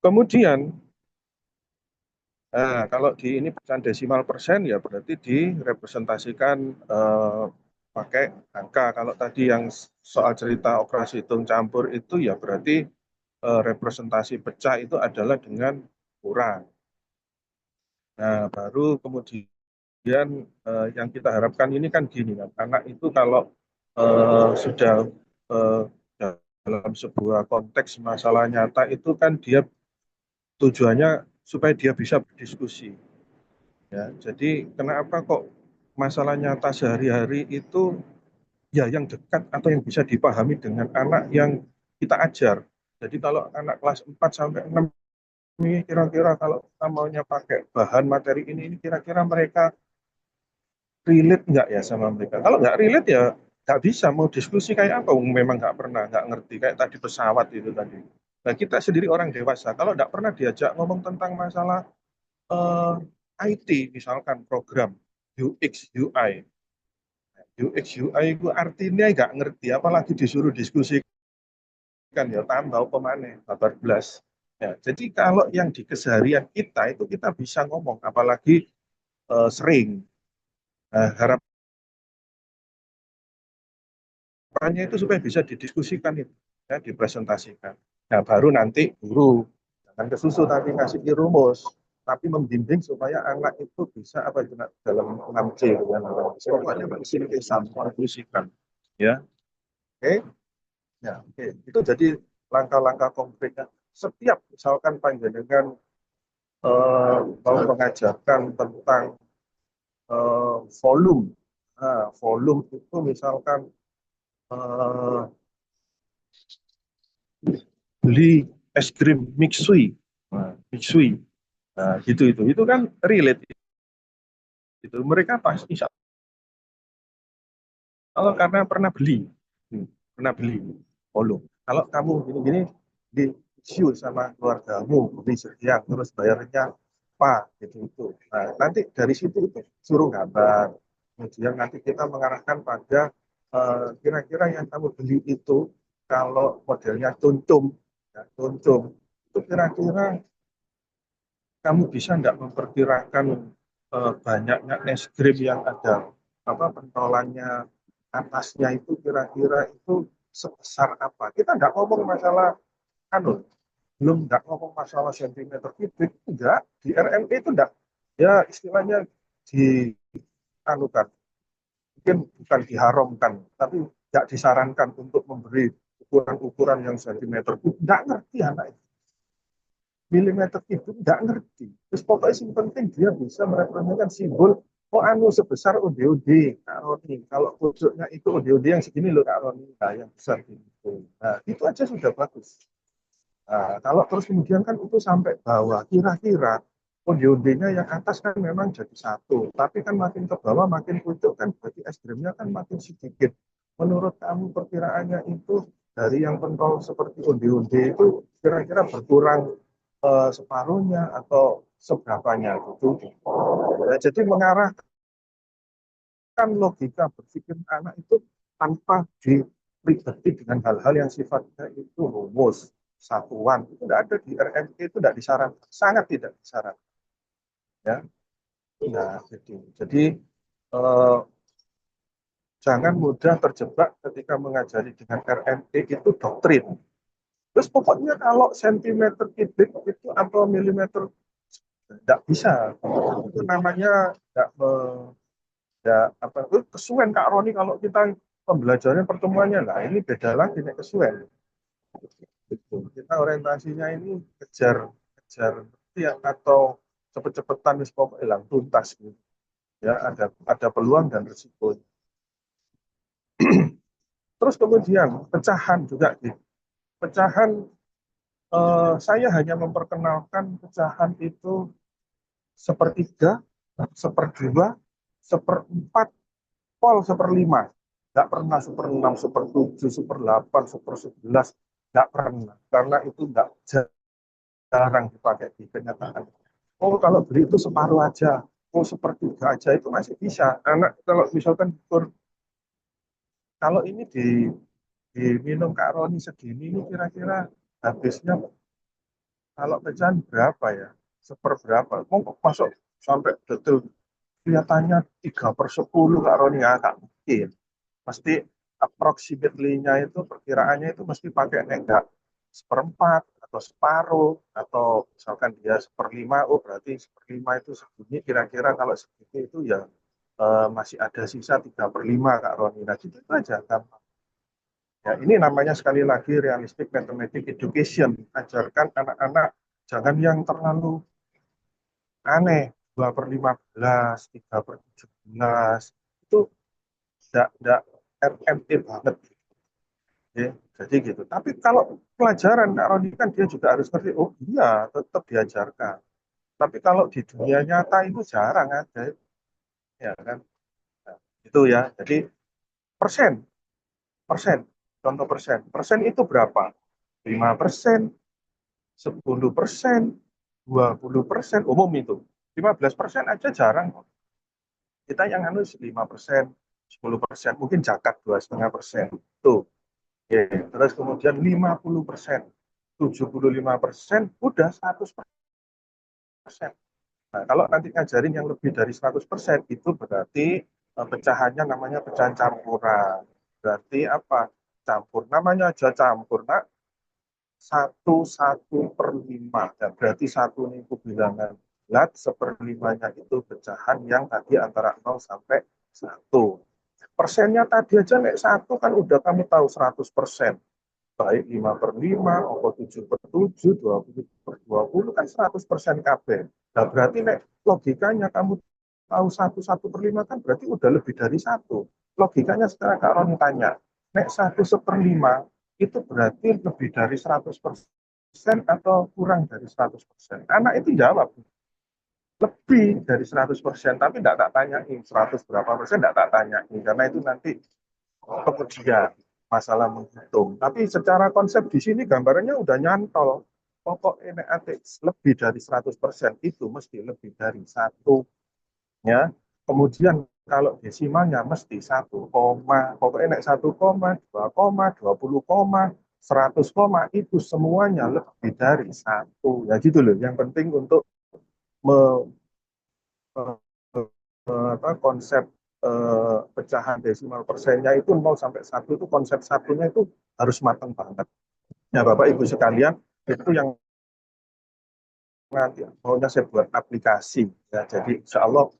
Kemudian, kalau di ini pecahan desimal persen ya berarti direpresentasikan pakai angka. Kalau tadi yang soal cerita operasi hitung campur itu ya berarti representasi pecah itu adalah dengan kurang. Nah, baru kemudian yang kita harapkan ini kan gini kan, anak itu kalau sudah eh, dalam sebuah konteks masalah nyata itu kan dia tujuannya supaya dia bisa berdiskusi. Ya, jadi kenapa kok masalah nyata sehari-hari itu ya yang dekat atau yang bisa dipahami dengan anak yang kita ajar. Jadi kalau anak kelas 4 sampai 6 ini kira-kira kalau kita maunya pakai bahan materi ini kira-kira mereka relate nggak ya sama mereka? Kalau nggak relate ya nggak bisa mau diskusi kayak apa, memang nggak pernah, nggak ngerti, kayak tadi pesawat itu tadi. Nah kita sendiri orang dewasa, kalau nggak pernah diajak ngomong tentang masalah eh, IT, misalkan program UX, UI. UX, UI itu artinya nggak ngerti, apalagi disuruh diskusikan ya tambah pemane, babar belas. Ya, jadi kalau yang di keseharian kita itu kita bisa ngomong, apalagi sering. Nah, harapannya itu supaya bisa didiskusikan itu, ya, dipresentasikan. Nah, baru nanti guru jangan kesusu tadi kasih rumus, tapi membimbing supaya anak itu bisa apa itu dalam 6C dengan pokoknya mensintesan, konklusikan, ya. Oke, ya, oke. Itu jadi langkah-langkah konkretnya. Setiap misalkan panjenengan mau mengajarkan tentang volume, nah, volume itu misalkan eh, beli es krim mixui, nah, mixui, nah, gitu itu kan relate itu mereka pasti kalau karena pernah beli volume. Kalau kamu gini-gini di issue sama keluargamu beli sekian terus bayarnya apa gitu itu. Nah, nanti dari situ itu suruh gambar. Kemudian nanti kita mengarahkan pada kira-kira yang kamu beli itu kalau modelnya tuncum, ya, tuncum itu kira-kira kamu bisa nggak memperkirakan banyaknya es krim yang ada apa pentolannya atasnya itu kira-kira itu sebesar apa? Kita nggak ngomong masalah anu, belum nggak ngomong masalah sentimeter kubik, enggak di RMP itu enggak, ya istilahnya di anu kan, mungkin bukan diharamkan, tapi nggak disarankan untuk memberi ukuran-ukuran yang sentimeter kubik, nggak ngerti anak itu milimeter itu nggak ngerti. Terus pokoknya yang penting dia bisa merepresentasikan simbol, oh anu sebesar ODOD, Kak Roni. Kalau pucuknya itu ODOD yang segini loh Kak Roni, nah yang besar gitu. Nah itu aja sudah bagus. Nah, kalau terus kemudian kan itu sampai bawah, kira-kira ODOD-nya yang atas kan memang jadi satu, tapi kan makin ke bawah makin pucuk kan berarti es krimnya kan makin sedikit. Menurut kamu perkiraannya itu dari yang pentol seperti onde-onde itu kira-kira berkurang separuhnya atau seberapanya gitu. Ya, jadi mengarahkan logika berpikir anak itu tanpa dilibatkan dengan hal-hal yang sifatnya itu rumus satuan itu tidak ada di RMP, itu tidak disarankan, sangat tidak disarankan, ya. Nah, jadi eh, jangan mudah terjebak ketika mengajari dengan RME itu doktrin. Terus pokoknya kalau sentimeter kubik itu atau milimeter tidak bisa. Itu namanya tidak apa itu kesuwen Kak Roni kalau kita pembelajarannya pertemuannya lah ini beda lagi nih kesuwen. Gitu. Kita orientasinya ini kejar kejar ya atau cepet-cepetan wis pokok hilang tuntas gitu. Ya ada peluang dan risiko. Terus kemudian pecahan juga gitu. Pecahan saya hanya memperkenalkan pecahan itu sepertiga, seperdua, seperempat, pol seperlima. Nggak pernah seperenam, sepertujuh, seperdelapan, sepersebelas. Nggak pernah. Karena itu nggak jarang dipakai di kenyataan. Oh, kalau beli itu separuh aja. Oh, sepertiga aja itu masih bisa. Anak kalau misalkan kalau ini diminum Kak Roni segini ini kira-kira habisnya kalau pecahan berapa ya? Seperberapa? Mau masuk sampai detail kelihatannya 3/10 Kak Roni ya, Kak mungkin. Pasti approximately-nya itu perkiraannya itu mesti pakai enggak seperempat atau separuh atau misalkan dia seperlima, oh berarti seperlima itu segini kira-kira kalau segitu itu ya masih ada sisa 3/5 Kak Roni. Nah gitu aja kan. Ya, ini namanya sekali lagi realistic mathematics education. Ajarkan anak-anak jangan yang terlalu aneh. 2/15, 3/17. Itu tidak RMT banget. Ya, jadi gitu. Tapi kalau pelajaran Kak Roni kan dia juga harus ngerti, oh iya tetap diajarkan. Tapi kalau di dunia nyata itu jarang ada. Ya kan? Nah, itu ya. Jadi persen, persen. Contoh persen. Persen itu berapa? 5%, 10%, 20%, umum itu. 15% aja jarang. Kita yang harus 5%, 10%, mungkin zakat 2,5%. Tuh. Oke. Terus kemudian 50%, 75%, udah 100%. Nah, kalau nanti ngajarin yang lebih dari 100%, itu berarti pecahannya namanya pecahan campuran. Berarti apa? Campur. Namanya aja campur. Nah, 1/1/5. Ya, berarti satu ini bilangan bulat, seperlimanya itu pecahan yang tadi antara 0 sampai 1. Persennya tadi aja nek 1 kan udah kamu tahu 100%. Baik 5/5, 7/7, 20/20 kan 100% KB. Nah berarti nek logikanya kamu tahu 1/1/5 kan berarti udah lebih dari 1. Logikanya sekarang Kak Roni tanya, nek 1/1/5 itu berarti lebih dari 100% atau kurang dari 100%. Anak itu jawab, lebih dari 100%, tapi tidak tak tanyain 100 berapa persen, tidak tak tanyain, karena itu nanti kemudian masalah menghitung. Tapi secara konsep di sini gambarannya udah nyantol. Pokok NAT lebih dari 100% itu mesti lebih dari 1. Ya. Kemudian kalau desimalnya mesti 1, pokoknya nek 1, 2, 20, 100, itu semuanya lebih dari 1. Ya gitu loh. Yang penting untuk me, konsep pecahan desimal persennya itu 0 sampai 1 itu konsep satunya itu harus matang banget. Ya Bapak Ibu sekalian, itu yang nanti maunya saya buat aplikasi. Ya, jadi insya Allah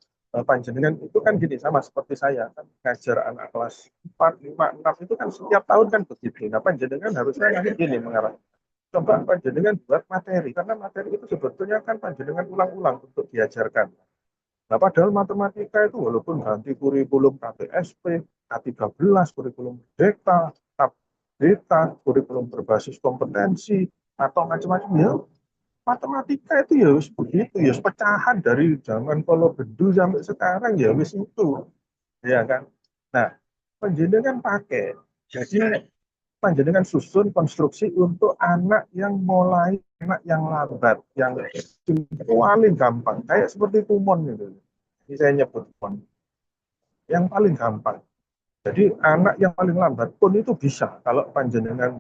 panjenengan itu kan gini sama seperti saya kan ngajar anak kelas 4, 5, 6 itu kan setiap tahun kan begitu. Nah panjenengan harusnya nanti gini mengarah. Coba panjenengan buat materi karena materi itu sebetulnya kan panjenengan ulang-ulang untuk diajarkan. Nah, padahal matematika itu walaupun ganti kurikulum KTSP, K13, kurikulum Merdeka, Beta, kurikulum berbasis kompetensi, atau macam-macam ya, matematika itu ya wis begitu, ya pecahan dari zaman kalau bedu sampai sekarang ya wis itu, ya kan. Nah, panjenengan pakai, jadi panjenengan susun konstruksi untuk anak yang mulai, anak yang lambat, yang paling gampang, kayak seperti kumon gitu. Ini saya nyebut kumon, yang paling gampang. Jadi anak yang paling lambat pun itu bisa kalau panjenengan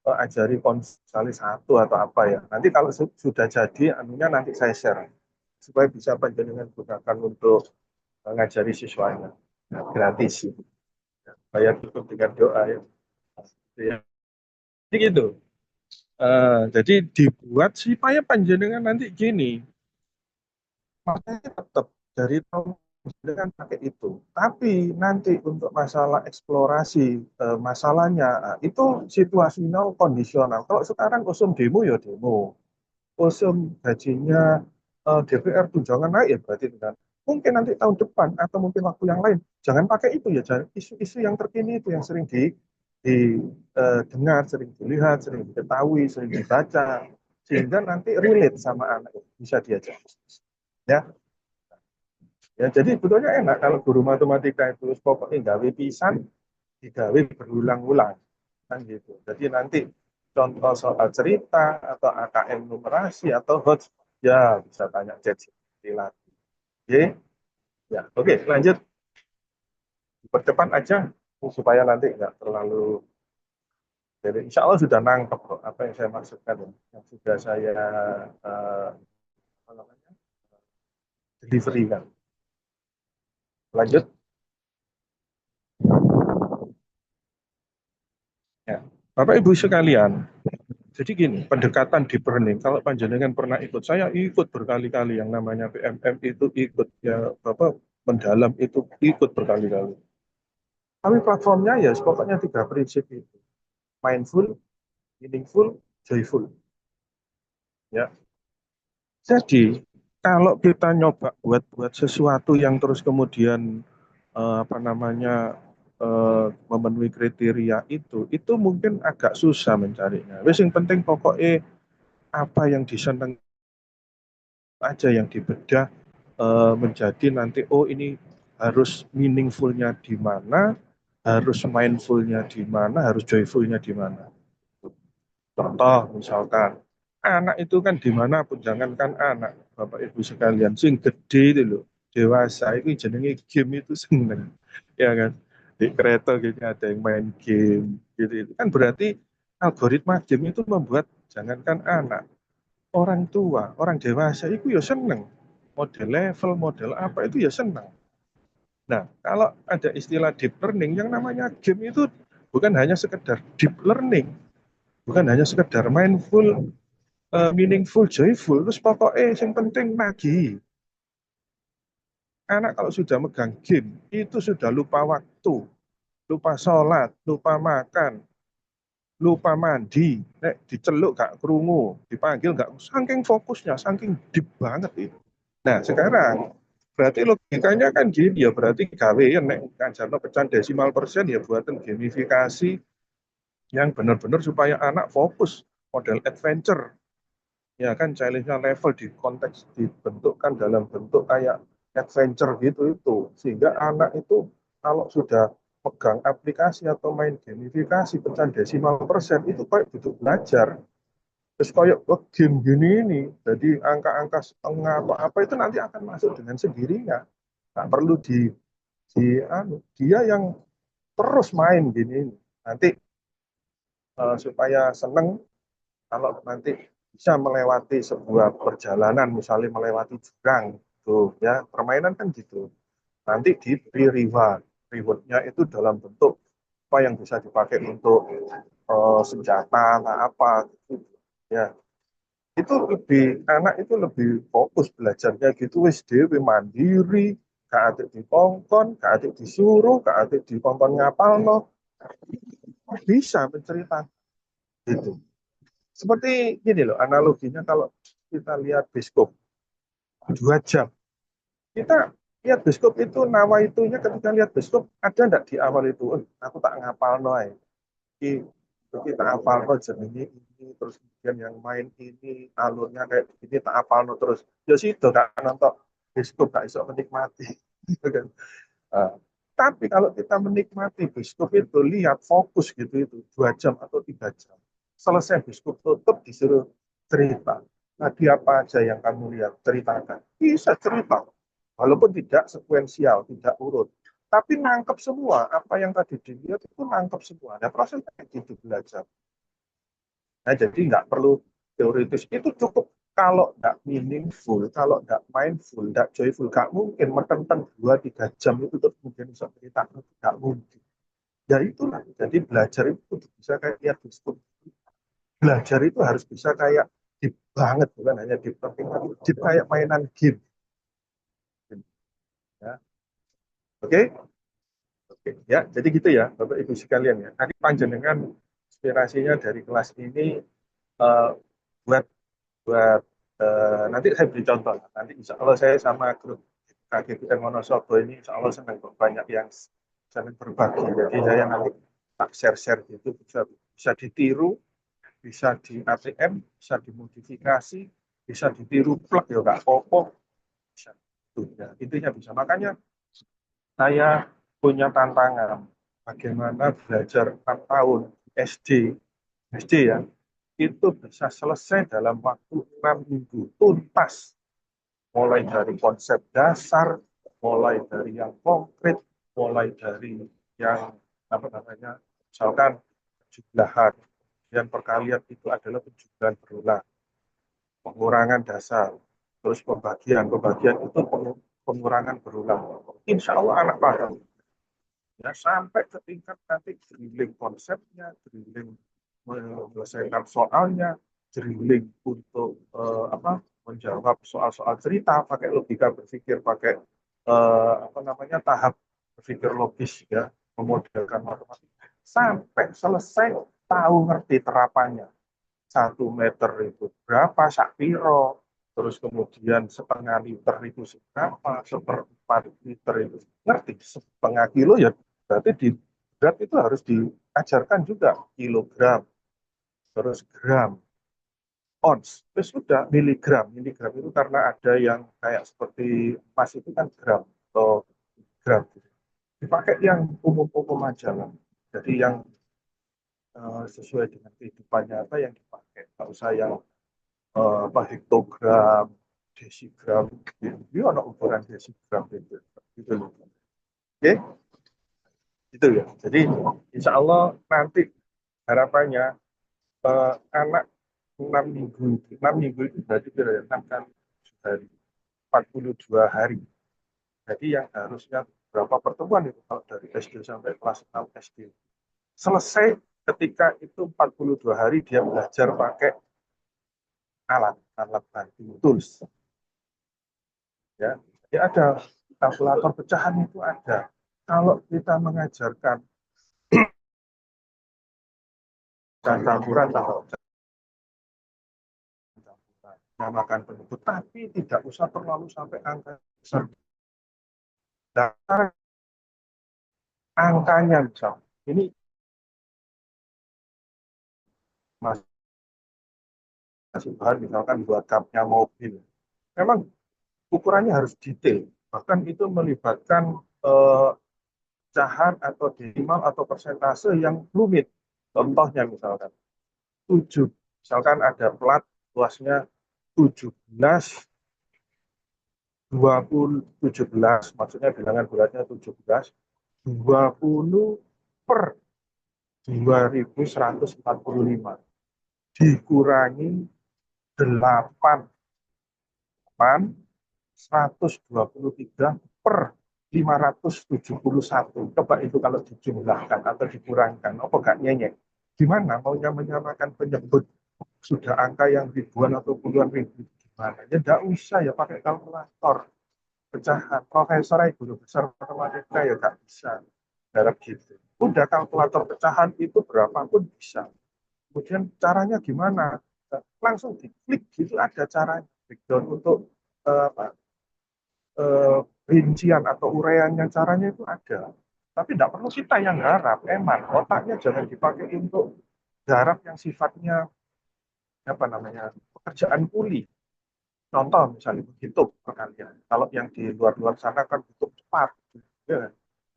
ajari konsali satu atau apa ya. Nanti kalau sudah jadi, anunya nanti saya share supaya bisa panjenengan gunakan untuk ngajari siswanya. Nah, gratis. supaya cukup dengan doa ya. Ya. Jadi gitu. Jadi dibuat supaya panjenengan nanti gini, makanya tetap dari tahun dengan pakai itu. Tapi nanti untuk masalah eksplorasi masalahnya itu situasional kondisional. Kalau sekarang usum demo ya demo, usum gajinya DPR tunjangan naik ya berarti itu kan. Mungkin nanti tahun depan atau mungkin waktu yang lain jangan pakai itu ya, jangan isu-isu yang terkini itu yang sering didengar, sering dilihat, sering diketahui, sering dibaca sehingga nanti relate sama anak itu, bisa diajak. Ya, ya, jadi sebetulnya enak kalau guru matematika itu pokoknya gawe pisan, digawe berulang-ulang, kan gitu. Jadi nanti contoh soal cerita atau AKM numerasi atau HOTS, ya bisa tanya ChatGPT lagi. Oke, ya, oke, lanjut. Percepat aja supaya nanti nggak terlalu. Jadi insya Allah sudah nangkep kok apa yang saya maksudkan, ya. Yang sudah saya apa namanya, delivery kan. Lanjut. Ya. Bapak Ibu sekalian, jadi gini, pendekatan di burning, kalau panjenengan pernah ikut, saya ikut berkali-kali yang namanya PMM itu ikut, ya Bapak mendalam itu ikut berkali-kali. Tapi platformnya ya pokoknya 3 prinsip itu. Mindful, meaningful, joyful. Ya. Jadi, kalau kita nyoba buat sesuatu yang terus kemudian apa namanya memenuhi kriteria itu mungkin agak susah mencarinya. Wes yang penting pokoknya apa yang diseneng aja yang dibedah menjadi nanti ini harus meaningfulnya di mana, harus mindfulnya di mana, harus joyfulnya di mana. Contoh misalkan anak itu kan dimanapun, jangankan anak, Bapak Ibu sekalian, sing gede itu loh, dewasa itu jenenge game itu seneng, ya kan? Di kereta gitu ada yang main game gitu, itu kan berarti algoritma game itu membuat jangankan anak, orang tua, orang dewasa itu ya seneng. Model level, model apa itu ya seneng. Nah, kalau ada istilah deep learning, yang namanya game itu bukan hanya sekedar deep learning, bukan hanya sekedar mindful, meaningful, joyful, terus pokoknya yang penting nagih. Anak kalau sudah megang game, itu sudah lupa waktu, lupa sholat, lupa makan, lupa mandi, diceluk gak kerungu, dipanggil gak, saking fokusnya, saking deep banget itu. Nah sekarang berarti logikanya kan gini ya, berarti gawe ya nek ngajarno pecahan desimal persen ya buatan gamifikasi yang benar-benar supaya anak fokus, model adventure. Ya kan challenge-nya level di konteks dibentukkan dalam bentuk kayak adventure gitu itu. Sehingga anak itu kalau sudah pegang aplikasi atau main gamifikasi pecahan desimal persen itu kayak duduk belajar. Terus kayak game gini ini, jadi angka-angka setengah atau apa itu nanti akan masuk dengan sendirinya. Nggak perlu dia yang terus main gini. Nanti supaya seneng kalau nanti bisa melewati sebuah perjalanan, misalnya melewati jurang, tuh ya permainan kan gitu. Nanti diberi rewardnya itu dalam bentuk apa yang bisa dipakai untuk senjata, apa gitu. Ya itu lebih anak itu lebih fokus belajarnya gitu, wis dhewe mandiri, gak ada dikongkon, gak ada disuruh, gak ada dikongkon ngapalno, bisa menceritakan gitu. Seperti gini loh, analoginya kalau kita lihat bioskop 2 jam, kita lihat bioskop itu nawaitunya ketika lihat bioskop ada enggak di awal itu, aku tak ngapal noy, kita apal no jenenge ini, terus kemudian yang main ini alurnya kayak gini tak apal no terus, ya sih itu gak nonton bioskop gak bisa menikmati, gitu kan. Uh, tapi kalau kita menikmati bioskop itu lihat fokus gitu itu 2 jam atau 3 jam, selesai bioskop tutup disuruh cerita. Tadi apa aja yang kamu lihat, ceritakan. Bisa cerita, walaupun tidak sekuensial, tidak urut. Tapi nangkep semua, apa yang tadi dilihat itu nangkep semua. Nah, proses kayak gitu belajar. Nah, jadi nggak perlu teoritis, itu cukup kalau nggak meaningful, kalau nggak mindful, nggak joyful, nggak mungkin metenteng 2-3 jam itu terus kemudian bisa cerita, nggak mungkin. Ya itulah, jadi belajar itu bisa kayak lihat diskusi. Belajar itu harus bisa kayak deep banget, bukan hanya deep, tapi deep kayak mainan game. Ya. Oke, oke, ya. Jadi gitu ya, Bapak Ibu sekalian ya. Tadi panjenengan inspirasinya dari kelas ini eh, buat buat nanti saya beri contoh. Nanti insya Allah saya sama grup KGBM Wonosobo ini insya Allah senang kok, banyak yang senang berbagi. Jadi saya nanti tak share-share gitu, bisa bisa ditiru, bisa di ATM, bisa dimodifikasi, bisa ditiru plug ya nggak apa-apa, bisa. Itu ya, intinya bisa. Makanya saya punya tantangan bagaimana belajar 4 tahun SD ya, itu bisa selesai dalam waktu 6 minggu tuntas, mulai dari konsep dasar, mulai dari yang konkret, mulai dari yang apa namanya, misalkan jumlahan, dan perkalian itu adalah penjumlahan berulang, pengurangan dasar, terus pembagian itu pengurangan berulang. Insya Allah anak paham. Ya, sampai ke tingkat nanti drilling konsepnya, drilling menyelesaikan soalnya, drilling untuk menjawab soal-soal cerita, pakai logika berpikir, pakai apa namanya, tahap berpikir logis ya, memodelkan matematika, sampai selesai tahu ngerti terapannya. 1 meter itu berapa sakpiro, terus kemudian setengah liter itu seberapa, 1/4 liter itu ngerti, setengah kilo ya berarti di berat itu harus diajarkan juga kilogram, terus gram, ons, terus sudah miligram. Miligram itu karena ada yang kayak seperti emas itu kan gram atau gram, dipakai yang umum-umum aja lah. Jadi yang sesuai dengan kehidupan nyata yang dipakai, nggak usah yang apa hektogram, desigram, ini ada ukuran desigram gitu, gitu loh. Oke, gitu ya. Jadi insya Allah nanti harapannya anak 6 minggu, 6 minggu itu berarti kira 6 kali 7 hari, 42 hari. Jadi yang harusnya berapa pertemuan itu kalau dari SD sampai kelas 6 SD. Selesai ketika itu 42 hari dia belajar pakai alat bantu tools. Ya, jadi ada kalkulator pecahan itu ada. Kalau kita mengajarkan campuran atau namakan penyebut, tapi tidak usah terlalu sampai angka besar. Nah, angkanya misal, ini masih bahan misalkan buat kapnya mobil. Memang ukurannya harus detail, bahkan itu melibatkan pecahan atau desimal atau persentase yang rumit. Contohnya misalkan 7, misalkan ada plat luasnya 17, 17, maksudnya bilangan bulatnya 17, 20 per 2145 dikurangi 8, 123 per 571. Coba itu kalau dijumlahkan atau dikurangkan, apa gak nyenyek? Gimana maunya menyamakan penyebut sudah angka yang ribuan atau puluhan ribu? Gimana? Ya enggak usah ya pakai kalkulator pecahan. Profesor guru besar matematika ya gak bisa. Darab gitu. Udah kalkulator pecahan itu berapapun bisa. Kemudian caranya gimana? Langsung diklik gitu ada caranya. Breakdown untuk apa, rincian atau uraiannya caranya itu ada. Tapi tidak perlu kita yang garap, emang otaknya jangan dipakai untuk garap yang sifatnya apa namanya, pekerjaan kuli. Contoh misalnya begitu perkalian. Kalau yang di luar-luar sana kan butuh cepat. Ya,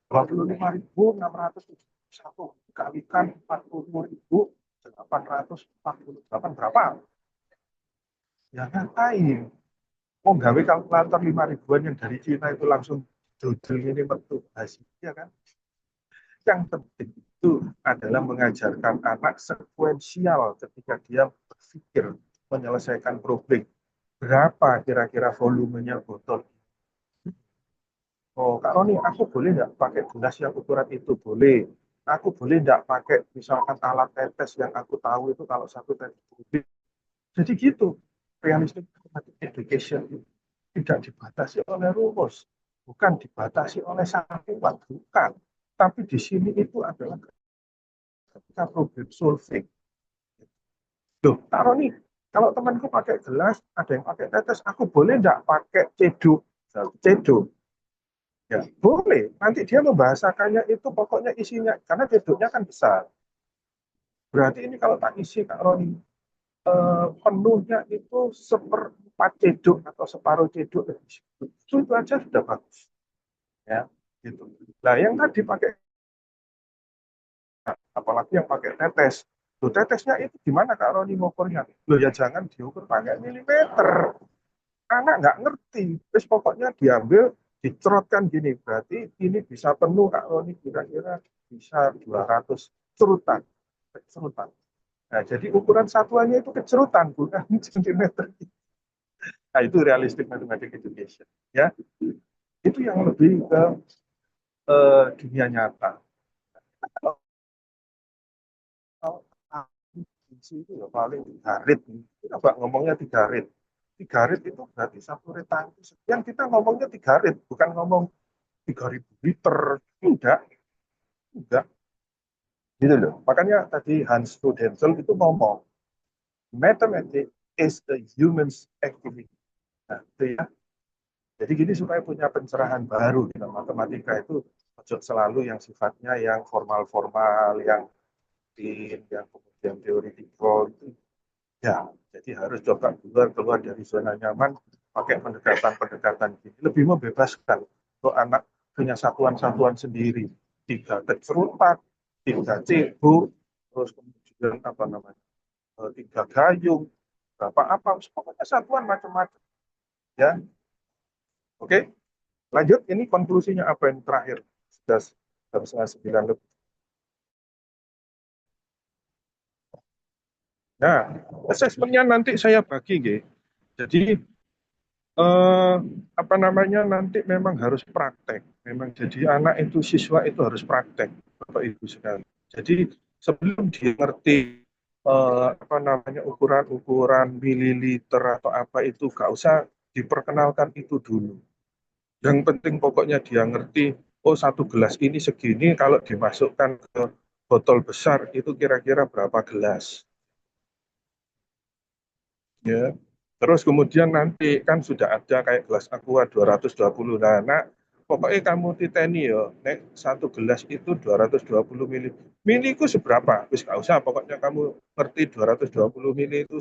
25.671 dikalikan 40.848 berapa? Ya ngapain? Mau gawe kalkulator 5 ribuan yang dari Cina itu langsung jodel ini metu hasilnya kan. Yang penting itu adalah mengajarkan anak sekuensial ketika dia berpikir menyelesaikan problem. Berapa kira-kira volumenya botol? Oh, Kak Roni, aku boleh nggak pakai gelas yang ukuran itu? Boleh. aku boleh nggak pakai misalkan alat tetes yang aku tahu itu kalau satu tetes. Jadi gitu, realistic mathematics education itu tidak dibatasi oleh rumus, bukan dibatasi oleh satuan, bukan. Tapi di sini itu adalah ketika problem solving. Loh, taruh nih, kalau temanku pakai gelas, ada yang pakai tetes, aku boleh nggak pakai ceduk? Ceduk. Ya, boleh. Nanti dia membahasakannya itu pokoknya isinya, karena ceduknya kan besar. Berarti ini kalau tak isi, Kak Roni, penuhnya itu seperempat ceduk atau separuh ceduk. Itu aja sudah bagus. Ya, gitu. Nah, yang tadi pakai, apalagi yang pakai tetes. Loh, tetesnya itu gimana Kak Roni ngukurnya? Loh ya jangan diukur pakai milimeter. Anak nggak ngerti. Terus pokoknya diambil, dicerotkan gini. Berarti ini bisa penuh Kak Roni, kira-kira bisa 200 cerutan. Cerutan. Nah, jadi ukuran satuannya itu kecerutan, bukan sentimeter. Nah, itu realistic mathematics education. Ya, itu yang lebih ke dunia nyata. Kalau gizi itu ya paling 3 rit. Kita nggak ngomongnya 3 rit. 3 rit itu berarti satu rit tangki. Yang kita ngomongnya 3 rit, bukan ngomong 3.000 liter. Enggak, enggak. Gitu loh. Makanya tadi Hans Denzel itu ngomong, mathematics is a human's activity. Nah, itu ya. Jadi gini supaya punya pencerahan baru di matematika itu selalu yang sifatnya yang formal-formal, yang yang kemudian teoritikal itu ya. Jadi harus coba keluar dari zona nyaman, pakai pendekatan-pendekatan gini. Lebih membebaskan untuk anak punya satuan-satuan sendiri. 3 kecerutan, 3 cebok, terus kemudian apa namanya, 3 gayung, berapa apa, pokoknya satuan macam-macam. Ya, oke. Lanjut, ini konklusinya apa yang terakhir? Sudah jam 8:30 lebih. Nah, asesmennya nanti saya bagi, gitu. Jadi apa namanya nanti memang harus praktek. Memang jadi anak itu siswa itu harus praktek, Bapak Ibu sekalian. Jadi sebelum dia ngerti apa namanya ukuran-ukuran mililiter atau apa itu gak usah diperkenalkan itu dulu. Yang penting pokoknya dia ngerti, oh satu gelas ini segini kalau dimasukkan ke botol besar itu kira-kira berapa gelas. Ya. Terus kemudian nanti kan sudah ada kayak gelas aqua 220. Nah, pokoknya kamu titeni ya, nek satu gelas itu 220 mili. Mili itu seberapa? Wis gak usah, pokoknya kamu ngerti 220 mili itu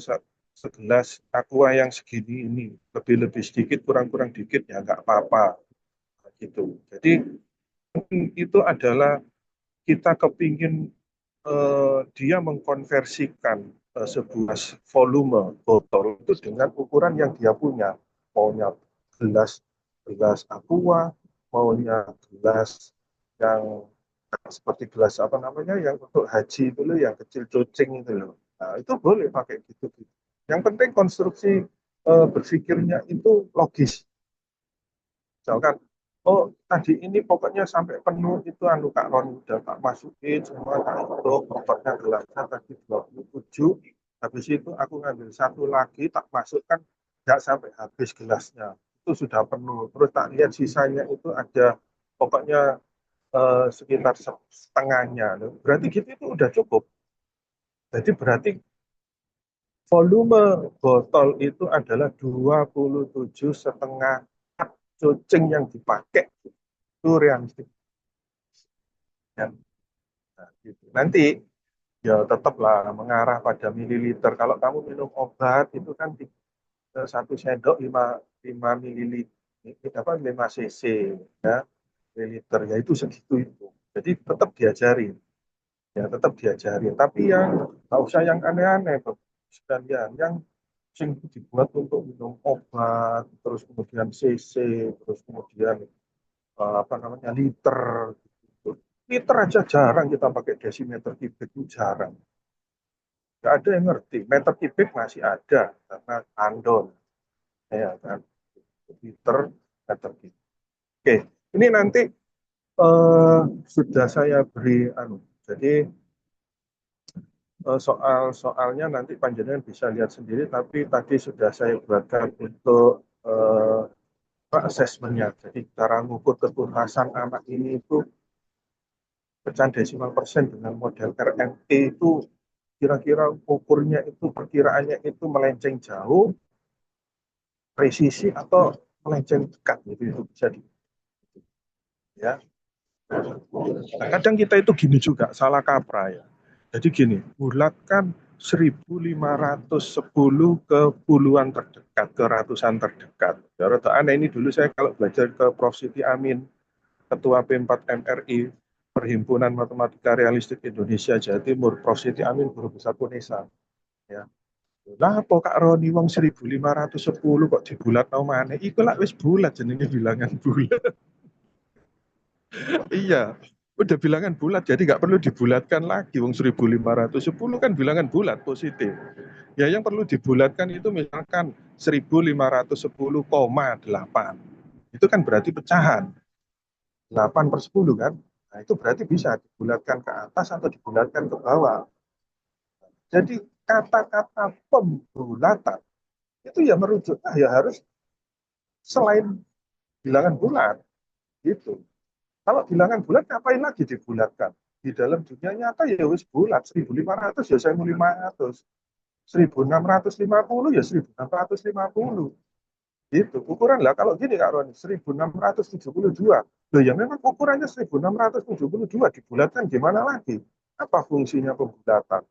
segelas aqua yang segini ini. Lebih-lebih sedikit, kurang-kurang dikit ya nggak apa-apa. Gitu. Jadi itu adalah kita kepingin dia mengkonversikan sebuah volume botol itu dengan ukuran yang dia punya, maunya gelas gelas aqua, maunya gelas yang seperti gelas apa namanya yang untuk haji itu loh, yang kecil cucing itu loh. Nah, itu boleh pakai gitu. Yang penting konstruksi berpikirnya itu logis. Misalkan, oh tadi ini pokoknya sampai penuh itu anu Kak Ron udah tak masukin semua tak hitung, pokoknya gelasnya tadi 27, habis itu aku ngambil satu lagi tak masukkan nggak sampai habis gelasnya, itu sudah penuh, terus tak lihat sisanya itu ada pokoknya sekitar setengahnya, berarti gitu itu udah cukup. Jadi berarti volume botol itu adalah 27,5 cucing yang dipakai itu realistik. Ya. Nah, gitu. Nanti ya tetaplah mengarah pada mililiter. Kalau kamu minum obat itu kan 1 sendok 5 mililiter, apa 5 cc ya, mililiter ya itu segitu itu. Jadi tetap diajarin, ya tetap diajarin. Tapi yang nggak usah yang aneh-aneh, sekalian yang sing dibuat untuk minum obat, terus kemudian cc, terus kemudian apa namanya liter. Gitu. Liter aja jarang kita pakai desimeter kubik itu jarang. Nggak ada yang ngerti. Meter kubik masih ada karena andon, ya kan. Liter, meter kubik. Oke, ini nanti sudah saya beri Jadi soalnya nanti panjenengan bisa lihat sendiri, tapi tadi sudah saya buatkan untuk asesmennya. Jadi cara mengukur ketuntasan anak ini itu pecahan desimal persen dengan model RME itu kira-kira ukurnya itu perkiraannya itu melenceng jauh, presisi atau melenceng dekat gitu itu bisa ya. Nah, kadang kita itu gini juga salah kaprah ya. Jadi gini, bulatkan 1510 ke puluhan terdekat, ke ratusan terdekat. Ya, rada aneh ini dulu saya kalau belajar ke Prof. Siti Amin, Ketua P4MRI, Perhimpunan Matematika Realistik Indonesia Jawa Timur, Prof. Siti Amin, Guru Besar UNESA. Ya. Lah apa Kak Roni wong 1510 kok dibulat no maneh? Iku lah wis bulat jenenge bilangan bulat. Iya, udah bilangan bulat jadi nggak perlu dibulatkan lagi. Wong 1510 kan bilangan bulat positif. Ya yang perlu dibulatkan itu misalkan 1510,8. Itu kan berarti pecahan. 8 per 10 kan. Nah itu berarti bisa dibulatkan ke atas atau dibulatkan ke bawah. Jadi kata-kata pembulatan itu ya merujuk ya harus selain bilangan bulat gitu. Kalau bilangan bulat ngapain lagi dibulatkan? Di dalam dunia nyata ya wis bulat 1500 ya 1500. 1650 ya 1650. Gitu. Ukuran lah kalau gini Kak Roni 1672. Loh ya memang ukurannya 1672 dibulatkan gimana lagi? Apa fungsinya pembulatan?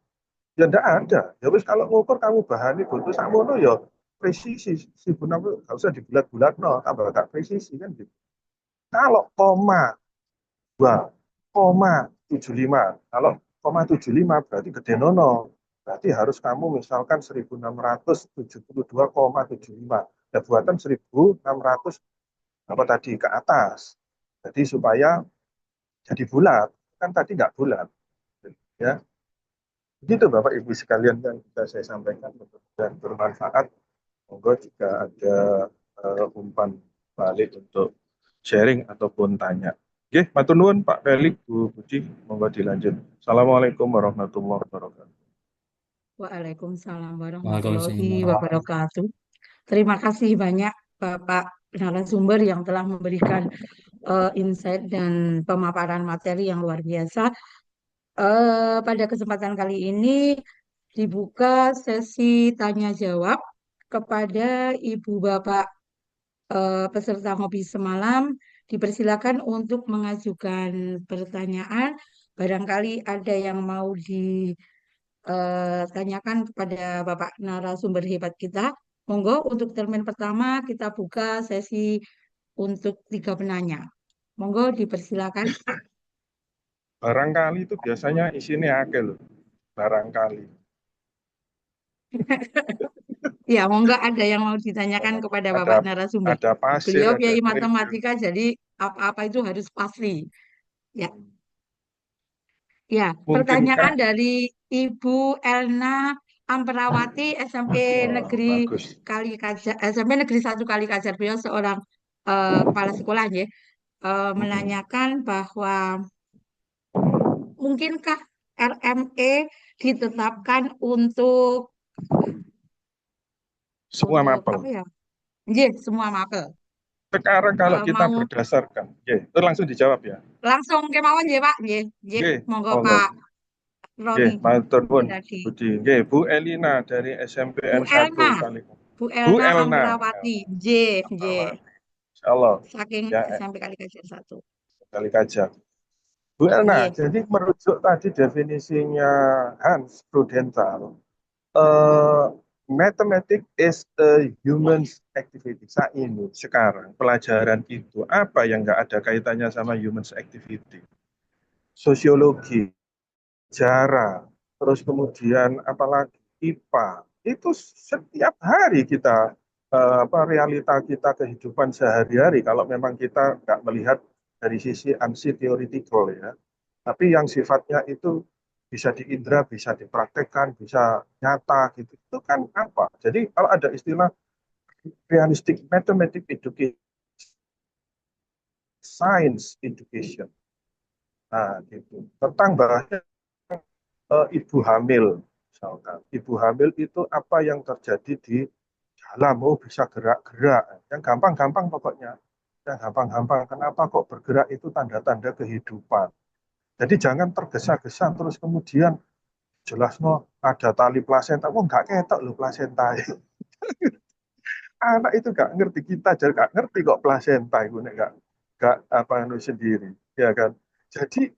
Ya enggak ada. Ya wis kalau ngukur kamu bahani butuh sakmono ya presisi 1600 enggak usah dibulat-bulat no, tambah gak presisi kan gitu. Kalau koma 2,75. Kalau 0,75 berarti gede nono. Berarti harus kamu misalkan 1672,75. Ya buatan 1600 apa tadi ke atas. Jadi supaya jadi bulat. Kan tadi nggak bulat. Ya. Begitu Bapak Ibu sekalian yang bisa saya sampaikan dan bermanfaat. Monggo jika ada umpan balik untuk sharing ataupun tanya. Oke, matur nuwun Pak Felix, Bu Budi, monggo dilanjut. Assalamualaikum warahmatullahi wabarakatuh. Waalaikumsalam warahmatullahi Waalaikumsalam. wabarakatuh. Terima kasih banyak Bapak narasumber yang telah memberikan insight dan pemaparan materi yang luar biasa. Pada kesempatan kali ini dibuka sesi tanya jawab kepada Ibu Bapak peserta ngopi semalam. Dipersilakan untuk mengajukan pertanyaan. Barangkali ada yang mau ditanyakan kepada Bapak narasumber hebat kita. Monggo untuk termin pertama kita buka sesi untuk 3 penanya. Monggo dipersilakan. Barangkali itu biasanya isinya akeh loh. Barangkali. Ya, monggo ada yang mau ditanyakan kepada Ada Bapak narasumber. ada pasir, Beliau ada PI kerikil. matematika, jadi apa-apa itu harus pasti. Ya, ya. Pertanyaan Mungkinkah dari Ibu Elna Amperawati, SMP oh, Negeri bagus. Kalikajar, SMP Negeri 1 Kalikajar. Beliau seorang kepala sekolah, ya. Menanyakan bahwa mungkinkah RME ditetapkan Semua apa mapel. ya? Semua mapel. Sekarang kalau kita Mau berdasarkan, itu langsung dijawab ya. langsung kemauan ya Pak, monggo Monggo. Pak Roni Matur nuwun Gunadi. Budi. Bu Elina dari Bu SMPN 1 Elna, kali. Bu Bu Elna Elna. Amperawati, J, Insyaallah saking ya SMP Kalikajar 1. kali kaca. Bu Elna, J. jadi merujuk tadi definisinya Hans Prudental, eh, mathematics is a human activity. Saat ini, sekarang, pelajaran itu apa yang nggak ada kaitannya sama human activity? Sosiologi, sejarah, terus kemudian apalagi IPA. Itu setiap hari kita, realita kita kehidupan sehari-hari, kalau memang kita nggak melihat dari sisi ansi theoretical ya. Tapi yang sifatnya itu bisa diindra, bisa dipraktekkan, bisa nyata gitu. Itu kan apa? Jadi kalau ada istilah realistic mathematics education, science education, Nah, gitu. Tentang bahasnya ibu hamil, misalkan. Ibu hamil itu apa yang terjadi di dalam, oh bisa gerak-gerak. Yang gampang-gampang pokoknya. Yang gampang-gampang, kenapa kok bergerak itu tanda-tanda kehidupan. Jadi jangan tergesa-gesa terus kemudian jelas no ada tali plasenta. Oh nggak ketok loh plasenta. Anak itu nggak ngerti, kita jadi nggak ngerti kok plasenta itu nggak apa itu sendiri, ya kan. Jadi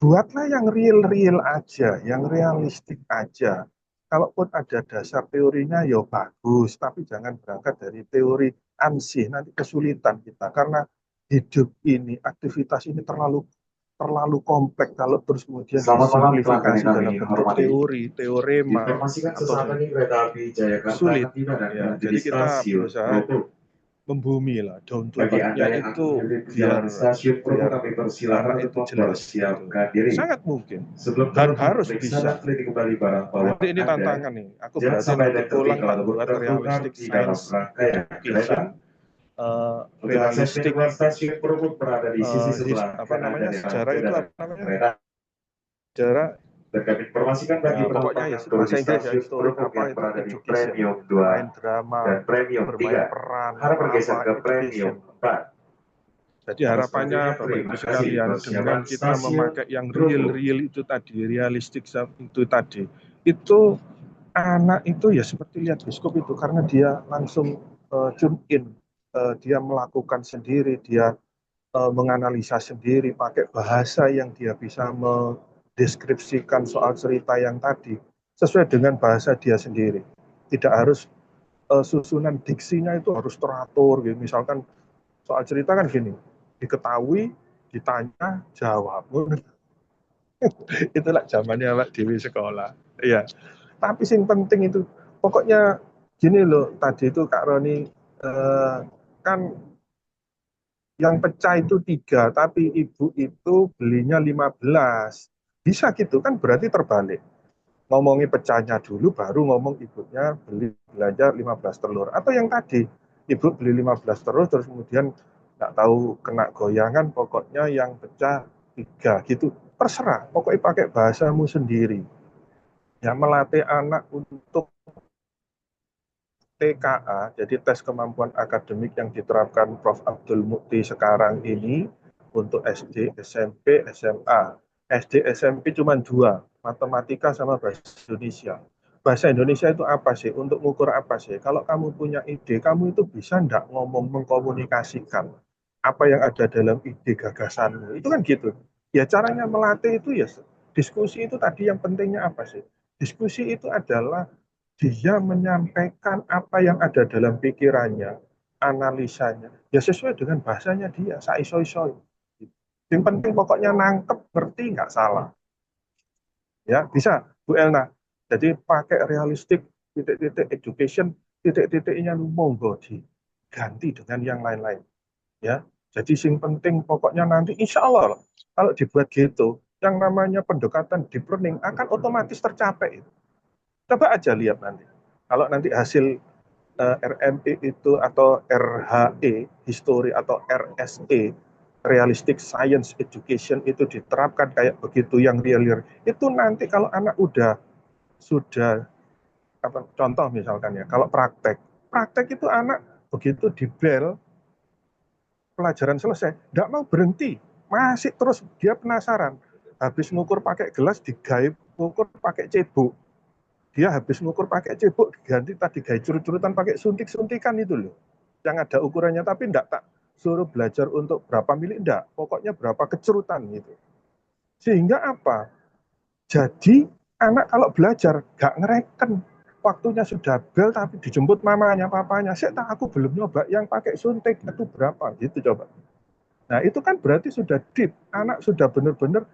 buatlah yang real-real aja, yang realistik aja. Kalaupun ada dasar teorinya, ya bagus. Tapi jangan berangkat dari teori ansih, nanti kesulitan kita. Karena hidup ini, aktivitas ini terlalu terlalu kompleks kalau terus kemudian Selamat malam pelanggan disimplifikasi yang kami dalam bentuk hormati. teori, teorema, Informasikan atau sesaat lagi kereta api Jayakarta sulit. akan tiba dan Ya, berhenti jadi di kita stasiun berusaha Proto. membumi lah, down to Bagi Anda earth-nya yang akan itu hadir di biar jalan stasiun Proto, biar kami anak persilakan itu untuk jelas gitu. mempersiapkan diri. Sangat mungkin Sebelum dan turun harus periksa bisa. dan teliti kembali barang bawaan Nanti ini Anda. tantangan nih. Aku Jangan berarti sampai ada nanti yang pulang tertinggal tak ataupun buat tertukar realistic di dalam science rangkaian kereta. education, Untuk akses pintu realistic keluar stasiun Proto berada di sisi sebelah apa kanan namanya dari sejarah rangka itu dan apa namanya kereta. sejarah Dan kami informasikan bagi pokoknya penumpang ya yang turun bahasa di Inggris ya stasiun historik Proto apa yang itu berada di education, Premium 2 bermain drama, dan Premium bermain 3, peran harap apa bergeser ke education. Premium 4. Jadi Atas harapannya perhatiannya, Bapak Ibu terima kasih. sekalian dengan Persiapan kita stasiun memakai yang Proto. real itu tadi, realistik itu tadi, itu anak itu ya seperti lihat bioskop itu karena dia langsung tune in, dia melakukan sendiri, dia menganalisa sendiri pakai bahasa yang dia bisa mendeskripsikan soal cerita yang tadi sesuai dengan bahasa dia sendiri. Tidak harus susunan diksinya itu harus teratur gitu. Misalkan soal cerita kan gini, diketahui, ditanya, jawab. Itulah zamannya Pak Dewi sekolah. Iya. Tapi yang penting itu, pokoknya gini loh, tadi itu Kak Roni, kan yang pecah itu 3, tapi ibu itu belinya 15. Bisa gitu kan berarti terbalik. Ngomongin pecahnya dulu, baru ngomong ibunya beli belanja 15 telur. Atau yang tadi, ibu beli 15 telur, terus kemudian nggak tahu kena goyangan, pokoknya yang pecah 3 gitu. Terserah, pokoknya pakai bahasamu sendiri. Ya melatih anak untuk TKA, jadi tes kemampuan akademik yang diterapkan Prof. Abdul Mukti sekarang ini untuk SD, SMP, SMA. SD, SMP cuma 2, matematika sama bahasa Indonesia. Bahasa Indonesia itu apa sih? Untuk mengukur apa sih? Kalau kamu punya ide, kamu itu bisa enggak ngomong mengkomunikasikan apa yang ada dalam ide gagasanmu. Itu kan gitu. Ya caranya melatih itu ya diskusi itu tadi yang pentingnya apa sih? Diskusi itu adalah dia menyampaikan apa yang ada dalam pikirannya, analisanya, ya sesuai dengan bahasanya dia, sai-soi-soi. Yang penting pokoknya nangkep, ngerti, nggak salah. Ya, bisa, Bu Elna. Jadi pakai realistik, titik-titik education, titik-titiknya monggo diganti dengan yang lain-lain. Ya, jadi yang penting pokoknya nanti insya Allah kalau dibuat gitu, yang namanya pendekatan deep learning akan otomatis tercapai. Coba aja lihat nanti. Kalau nanti hasil RME itu atau RHE, history atau RSE, realistic science education itu diterapkan kayak begitu yang real, itu nanti kalau anak sudah apa, contoh misalkan ya, kalau praktek itu anak begitu di bel pelajaran selesai, nggak mau berhenti, masih terus dia penasaran. Habis ngukur pakai gelas digaib ngukur pakai cebok, dia habis ngukur pakai cebok diganti tadi gaya curut-curutan pakai suntik-suntikan itu loh yang ada ukurannya, tapi enggak tak suruh belajar untuk berapa mili, enggak, pokoknya berapa kecerutan gitu. Sehingga apa, jadi anak kalau belajar enggak ngereken waktunya sudah bel tapi dijemput mamanya papanya, saya tak aku belum nyoba yang pakai suntik itu berapa gitu coba. Nah itu kan berarti sudah deep, anak sudah benar-benar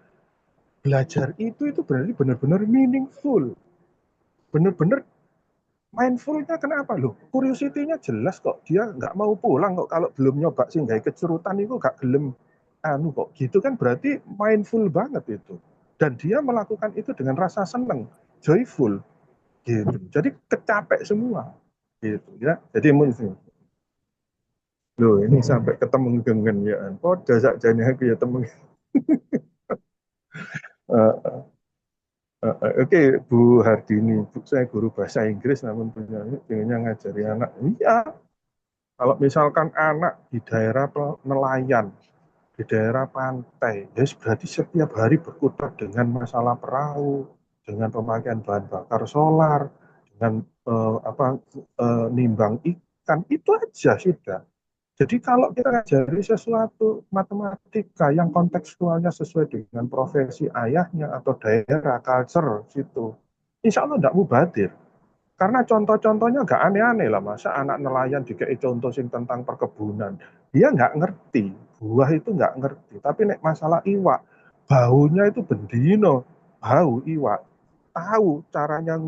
belajar itu berarti benar-benar meaningful, benar-benar mindfulnya. Kenapa loh? Curiosity-nya jelas kok. Dia nggak mau pulang kok kalau belum nyoba sih nggak kecerutan itu nggak gelem anu kok. Gitu kan berarti mindful banget itu. Dan dia melakukan itu dengan rasa seneng, joyful gitu. Jadi kecapek semua gitu ya. Jadi mungkin loh ini sampai ketemu dengan ya. Podo sakjane aku ya temen. Eh, Oke, Bu Hardini, saya guru bahasa Inggris namun pengennya ngajari anak. Iya, kalau misalkan anak di daerah nelayan, di daerah pantai, ya berarti setiap hari berkutat dengan masalah perahu, dengan pemakaian bahan bakar solar, dengan nimbang ikan, itu aja sudah. Jadi kalau kita ngajari sesuatu matematika yang kontekstualnya sesuai dengan profesi ayahnya atau daerah, culture situ, insya Allah tidak mubadir. Karena contoh-contohnya nggak aneh-aneh lah, masa anak nelayan dikei contoh sing tentang perkebunan. Dia nggak ngerti, buah itu nggak ngerti. Tapi nek masalah iwak, baunya itu bendino, bau iwak. Tahu caranya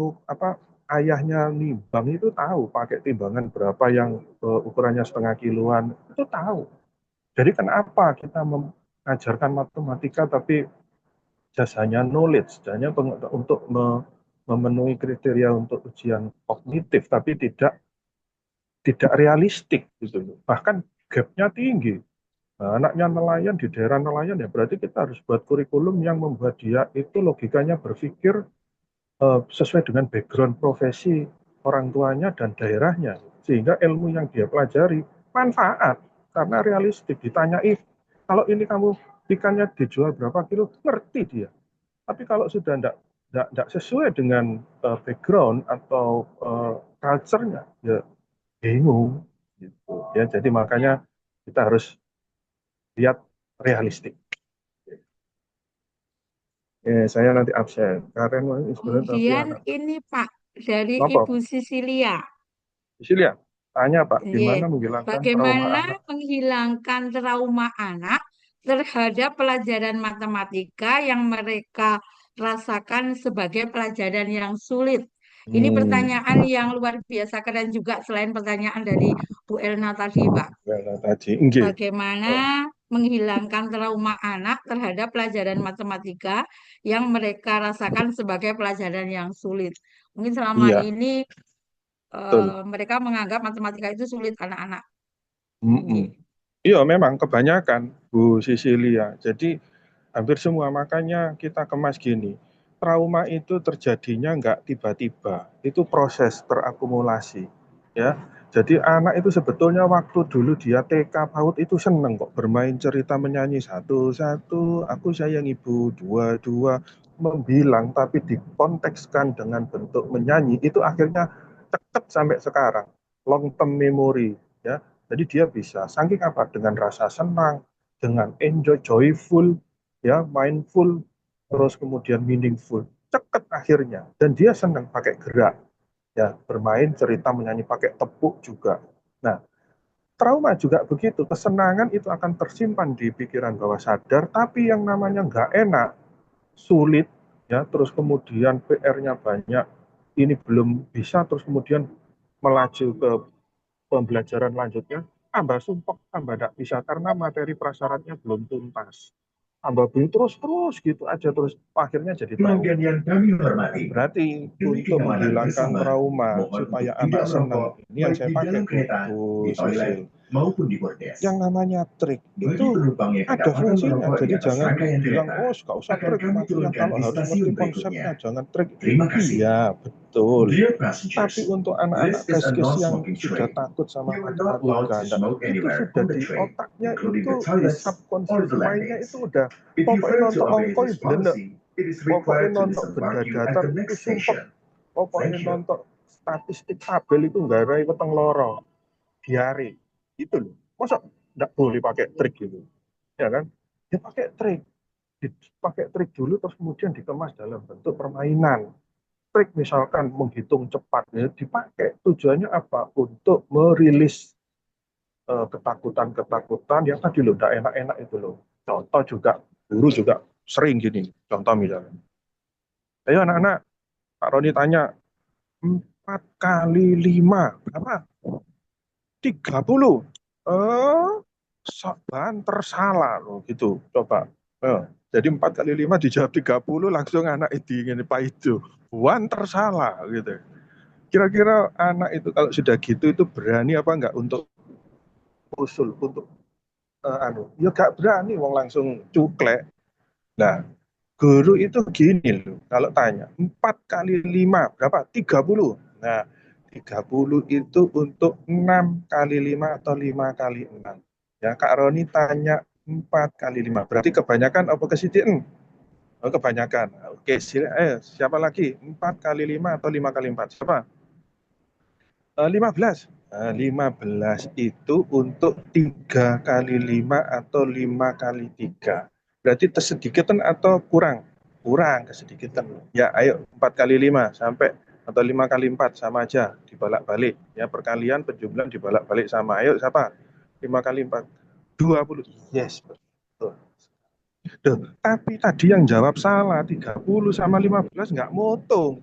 ayahnya nimbang itu tahu, pakai timbangan berapa yang ukurannya setengah kiloan, itu tahu. Jadi kenapa kita mengajarkan matematika tapi jasanya knowledge, jasanya untuk memenuhi kriteria untuk ujian kognitif, tapi tidak realistik gitu loh. Bahkan gapnya tinggi. Nah, anaknya nelayan di daerah nelayan ya berarti kita harus buat kurikulum yang membuat dia itu logikanya berpikir sesuai dengan background profesi orang tuanya dan daerahnya, sehingga ilmu yang dia pelajari manfaat karena realistik. Ditanyai kalau ini kamu ikannya dijual berapa kilo, ngerti dia. Tapi kalau sudah tidak sesuai dengan background atau culture-nya, ya bingung. Gitu. Ya, jadi makanya kita harus lihat realistik. Saya nanti absen. Karen sebenarnya tapi Kemudian anak. ini Pak, dari Ibu Apa? Sisilia. Cecilia, tanya Pak, Ye, gimana menghilangkan trauma bagaimana anak? menghilangkan trauma anak terhadap pelajaran matematika yang mereka rasakan sebagai pelajaran yang sulit? Ini Hmm, pertanyaan yang luar biasa keren juga selain pertanyaan dari Bu Elna tadi, Pak. ya, tadi, enggak. Bagaimana Oh, menghilangkan trauma anak terhadap pelajaran matematika yang mereka rasakan sebagai pelajaran yang sulit? Mungkin selama iya, ini betul. mereka menganggap matematika itu sulit anak-anak. Mm-mm. Nggih. Iya, memang kebanyakan Bu Sisilia. Jadi hampir semua makanya kita kemas gini. Trauma itu terjadinya nggak tiba-tiba, itu proses terakumulasi. Ya, jadi anak itu sebetulnya waktu dulu dia TK PAUD itu seneng kok bermain cerita menyanyi satu-satu, aku sayang ibu, dua-dua, membilang tapi dikontekskan dengan bentuk menyanyi itu akhirnya ceket sampai sekarang. Long term memory, ya. Jadi dia bisa saking apa dengan rasa senang, dengan enjoy, joyful, ya, mindful, terus kemudian meaningful, ceket akhirnya. Dan dia senang pakai gerak, ya, bermain, cerita, menyanyi, pakai tepuk juga. Nah, trauma juga begitu, kesenangan itu akan tersimpan di pikiran bawah sadar, tapi yang namanya nggak enak, sulit, ya, terus kemudian PR-nya banyak, ini belum bisa, terus kemudian melaju ke pembelajaran lanjutnya, tambah sumpek, tambah tidak bisa, karena materi prasyaratnya belum tuntas. Tambah belum terus-terus gitu aja, terus akhirnya jadi trauma. Pelanggan yang kami hormati, Berarti demi untuk kenyamanan menghilangkan bersama, trauma mohon supaya untuk tidak anak senang, merokok ini yang baik saya di pakai dalam kereta, Bu di toilet, Sisil. maupun di bordes. Yang namanya trik Bagi itu penumpang yang ada kedapatan fungsinya, merokok di jadi atas jangan rangkaian bilang kereta, oh gak usah akan trik kami mas, yang turunkan kalau di harus ngerti stasiun konsepnya berikutnya. jangan trik. Terima kasih. Iya betul. Dear Tapi passengers, untuk this anak-anak is a keskes yang non-smoking sudah train. takut sama You are not allowed matematika, to smoke itu anywhere sudah on the di train, otaknya including the itu di toilets or subconscious the mind-nya landings. itu udah If you pokoknya fail to nonton obey ongkoi this blendek, policy, it is pokoknya required to nonton disembark benda you at datar the itu next sumpek, station. pokoknya Thank you. nonton statistik tabel itu nggak ada weteng loro, diare, itu loh. Masa nggak boleh pakai trik gitu, ya kan? Ya pakai trik, dipakai trik dulu terus kemudian dikemas dalam bentuk permainan. Trik misalkan menghitung cepat ya dipakai tujuannya apa? Untuk merilis ketakutan-ketakutan yang tadi loh, tidak enak-enak itu loh. Contoh juga, guru juga sering gini, contoh misalnya. Ayo anak-anak, Pak Roni tanya, 4 kali 5, berapa? 30. Eh, banter salah loh, gitu. Coba. Jadi 4 kali 5 dijawab 30, langsung anak itu ingin Pak itu. Banter salah, gitu. Kira-kira anak itu kalau sudah gitu, itu berani apa enggak untuk usul, untuk ya gak berani, wong langsung cuklek. Nah, guru itu gini loh, kalau tanya, 4 kali 5 berapa? 30. Nah, 30 itu untuk 6 kali 5 atau 5 kali 6. Ya, Kak Roni tanya 4 kali 5. Berarti kebanyakan apa kesitian? Oh, kebanyakan. Oke, siapa lagi? 4 kali 5 atau 5 kali 4? Siapa? 15. Nah, 15 itu untuk 3 kali 5 atau 5 kali 3. Berarti tersedikitan atau kurang? Kurang, kesedikitan. Ya, ayo 4 kali 5 sampai atau 5 kali 4 sama aja, dibalak-balik. Ya, perkalian penjumlahan dibalak-balik sama. Ayo, siapa? 5 kali 4. 20. Yes, betul. Duh, tapi tadi yang jawab salah, 30 sama 15 nggak motong.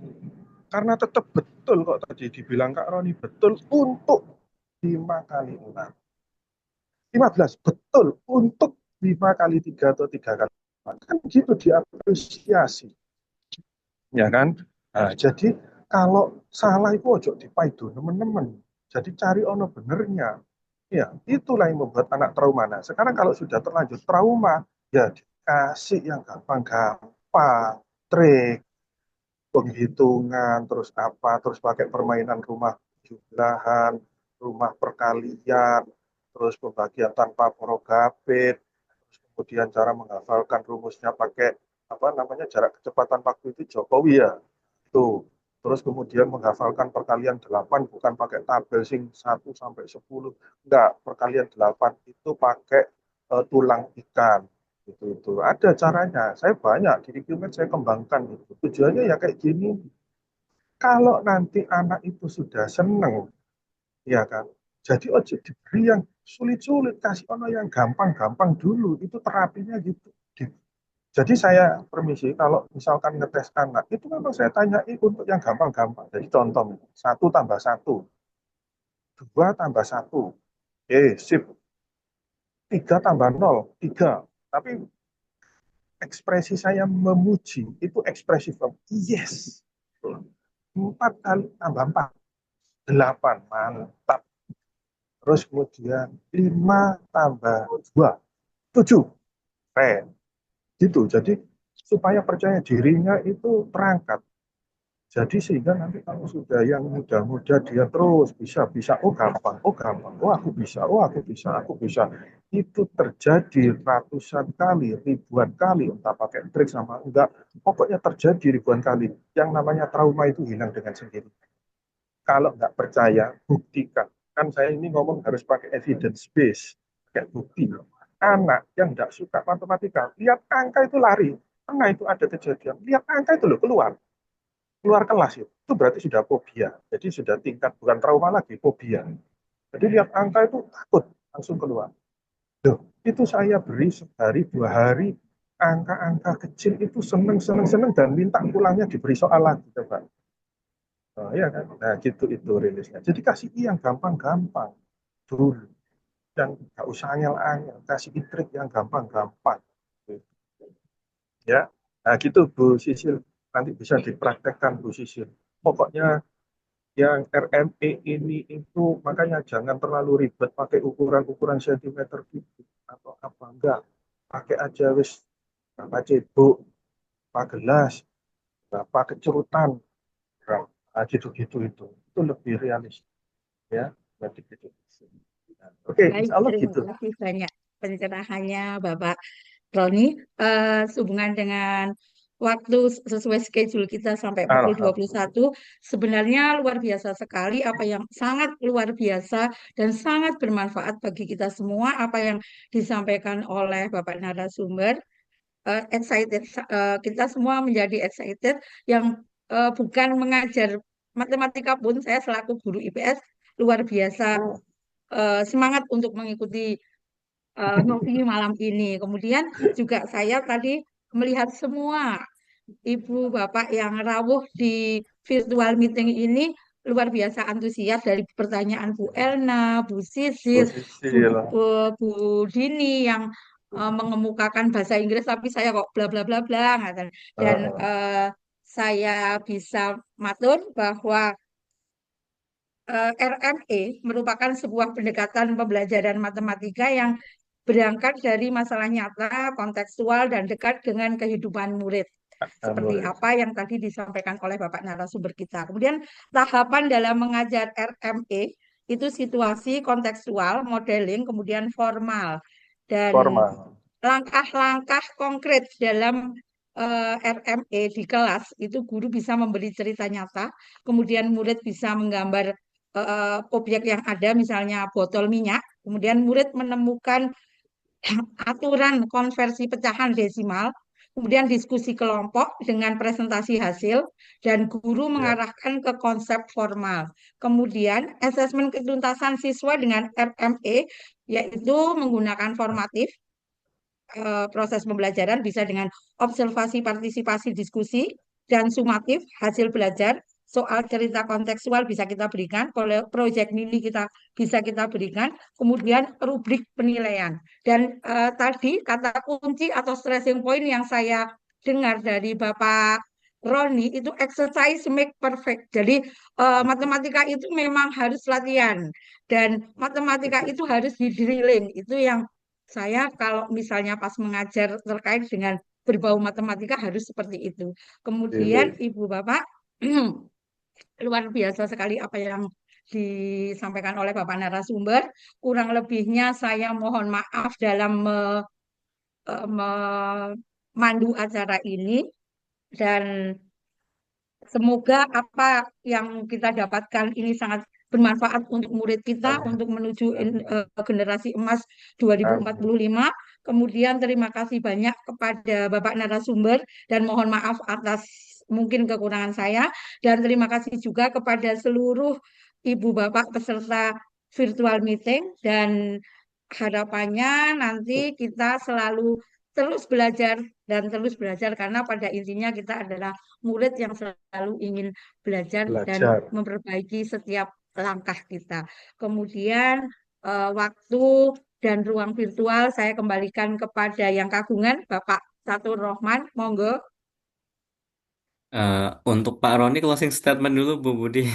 Karena tetap betul kok tadi dibilang Kak Roni, betul untuk 5 kali 6. 15 betul untuk 5 kali 3 atau 3 kali 4. Kan gitu diapresiasi. Ya kan? Nah, jadi kalau salah itu ojo dipaido teman-teman. Jadi cari ono benernya. Ya, itulah yang membuat anak trauma. Nah, sekarang kalau sudah terlanjur trauma, ya dikasih yang gampang-gampang, trik, penghitungan, terus apa, terus pakai permainan rumah jumlahan, rumah perkalian, terus pembagian tanpa porogapit, terus kemudian cara menghafalkan rumusnya pakai apa namanya jarak kecepatan waktu itu Jokowi ya, itu. Terus kemudian menghafalkan perkalian 8 bukan pakai tabel sing 1 sampai 10, enggak, perkalian 8 itu pakai tulang ikan. Itu ada caranya. Saya banyak di IQMed saya kembangkan itu. Tujuannya ya kayak gini. Kalau nanti anak itu sudah seneng, ya kan. Jadi ojo diberi yang sulit-sulit, kasih ono yang gampang-gampang dulu. Itu terapinya gitu. Jadi saya permisi, kalau misalkan ngetes anak, itu memang saya tanyai untuk yang gampang-gampang. Jadi contoh, 1 tambah 1, 2 tambah 1. Sip. 3 tambah 0, 3. Tapi ekspresi saya memuji, itu ekspresif. Yes. 4 kali tambah 4, 8. Mantap. Terus kemudian 5 tambah 2, 7. Keren. Gitu. Jadi supaya percaya dirinya itu terangkat. Jadi sehingga nanti kalau sudah yang muda-muda dia terus bisa, oh gampang, oh aku bisa, oh aku bisa, aku bisa. Itu terjadi ratusan kali, ribuan kali, entah pakai trik sama enggak. Pokoknya terjadi ribuan kali. Yang namanya trauma itu hilang dengan sendiri. Kalau nggak percaya, buktikan. Kan saya ini ngomong harus pakai evidence base, pakai bukti. Anak yang nggak suka matematika, lihat angka itu lari. Pernah itu ada kejadian, lihat angka itu loh keluar kelas itu berarti sudah fobia. Jadi sudah tingkat bukan trauma lagi, fobia. Jadi lihat angka itu takut langsung keluar. Loh, itu saya beri sehari 2 hari angka-angka kecil itu seneng dan minta pulangnya diberi soal lagi coba. Oh, iya kan? Nah, gitu itu rilisnya. Jadi kasih yang gampang-gampang dulu. Yang nggak usah angel-angel. Kasih trik yang gampang-gampang. Ya, nah gitu Bu Sisil. Nanti bisa dipraktekkan Bu Sisil. Pokoknya yang RME ini itu makanya jangan terlalu ribet pakai ukuran-ukuran sentimeter gitu atau apa enggak. Pakai aja wis berapa cebok, berapa gelas, berapa kecerutan, berapa gitu-gitu itu. Itu lebih realis ya. Berarti gitu. Oke, Baik, insya Allah terima gitu. kasih banyak pencerahannya Bapak Roni. Sehubungan dengan waktu sesuai schedule kita sampai pukul 21, Alhamdulillah. sebenarnya luar biasa sekali apa yang sangat luar biasa dan sangat bermanfaat bagi kita semua apa yang disampaikan oleh Bapak narasumber. Excited, kita semua menjadi excited yang bukan mengajar matematika pun saya selaku guru IPS luar biasa semangat untuk mengikuti ngopi malam ini. Kemudian juga saya tadi melihat semua ibu bapak yang rawuh di virtual meeting ini luar biasa antusias dari pertanyaan Bu Elna, Bu Sisil, Posisi Bu, lah. Bu Dini yang mengemukakan bahasa Inggris tapi saya kok bla bla bla bla ngaten. Dan saya bisa matur bahwa RME merupakan sebuah pendekatan pembelajaran matematika yang berangkat dari masalah nyata, kontekstual, dan dekat dengan kehidupan murid. Seperti Murid. apa yang tadi disampaikan oleh Bapak narasumber kita. Kemudian tahapan dalam mengajar RME itu situasi, kontekstual, modeling, kemudian formal. Dan Formal. langkah-langkah konkret dalam RME di kelas itu guru bisa memberi cerita nyata, kemudian murid bisa menggambar objek yang ada, misalnya botol minyak, kemudian murid menemukan aturan konversi pecahan desimal, kemudian diskusi kelompok dengan presentasi hasil, dan guru Ya. mengarahkan ke konsep formal. Kemudian asesmen ketuntasan siswa dengan RME, yaitu menggunakan formatif, proses pembelajaran bisa dengan observasi, partisipasi, diskusi, dan sumatif, hasil belajar. Soal cerita kontekstual bisa kita berikan, proyek mini bisa kita berikan, kemudian rubrik penilaian. Dan tadi kata kunci atau stressing point yang saya dengar dari Bapak Roni itu exercise make perfect. Jadi matematika itu memang harus latihan dan matematika itu harus di drilling. Itu yang saya kalau misalnya pas mengajar terkait dengan berbau matematika harus seperti itu. Kemudian Dili. Ibu Bapak, luar biasa sekali apa yang disampaikan oleh Bapak narasumber. Kurang lebihnya saya mohon maaf dalam memandu acara ini dan semoga apa yang kita dapatkan ini sangat bermanfaat untuk murid kita Amin. untuk menuju Amin. generasi emas 2045. Amin. Kemudian terima kasih banyak kepada Bapak narasumber dan mohon maaf atas mungkin kekurangan saya dan terima kasih juga kepada seluruh Ibu Bapak peserta virtual meeting dan harapannya nanti kita selalu terus belajar karena pada intinya kita adalah murid yang selalu ingin belajar dan Belajar. memperbaiki setiap langkah kita. Kemudian waktu dan ruang virtual saya kembalikan kepada yang kagungan, Bapak Satur Rohman, monggo. Eh, untuk Pak Roni closing statement dulu, Bu Budi.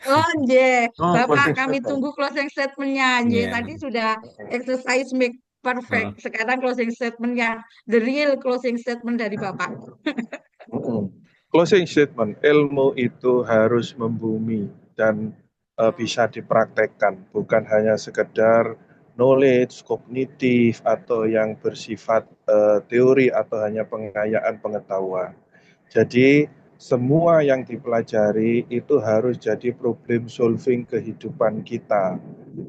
Oh, nje. Oh, Bapak closing kami statement. tunggu closing statement-nya, nje. Tadi Ya. sudah exercise make perfect. Oh. Sekarang closing statement-nya, the real closing statement dari Bapak. Closing statement, ilmu itu harus membumi dan bisa dipraktekkan, bukan hanya sekedar knowledge, kognitif, atau yang bersifat teori atau hanya pengayaan pengetahuan. Jadi semua yang dipelajari itu harus jadi problem solving kehidupan kita.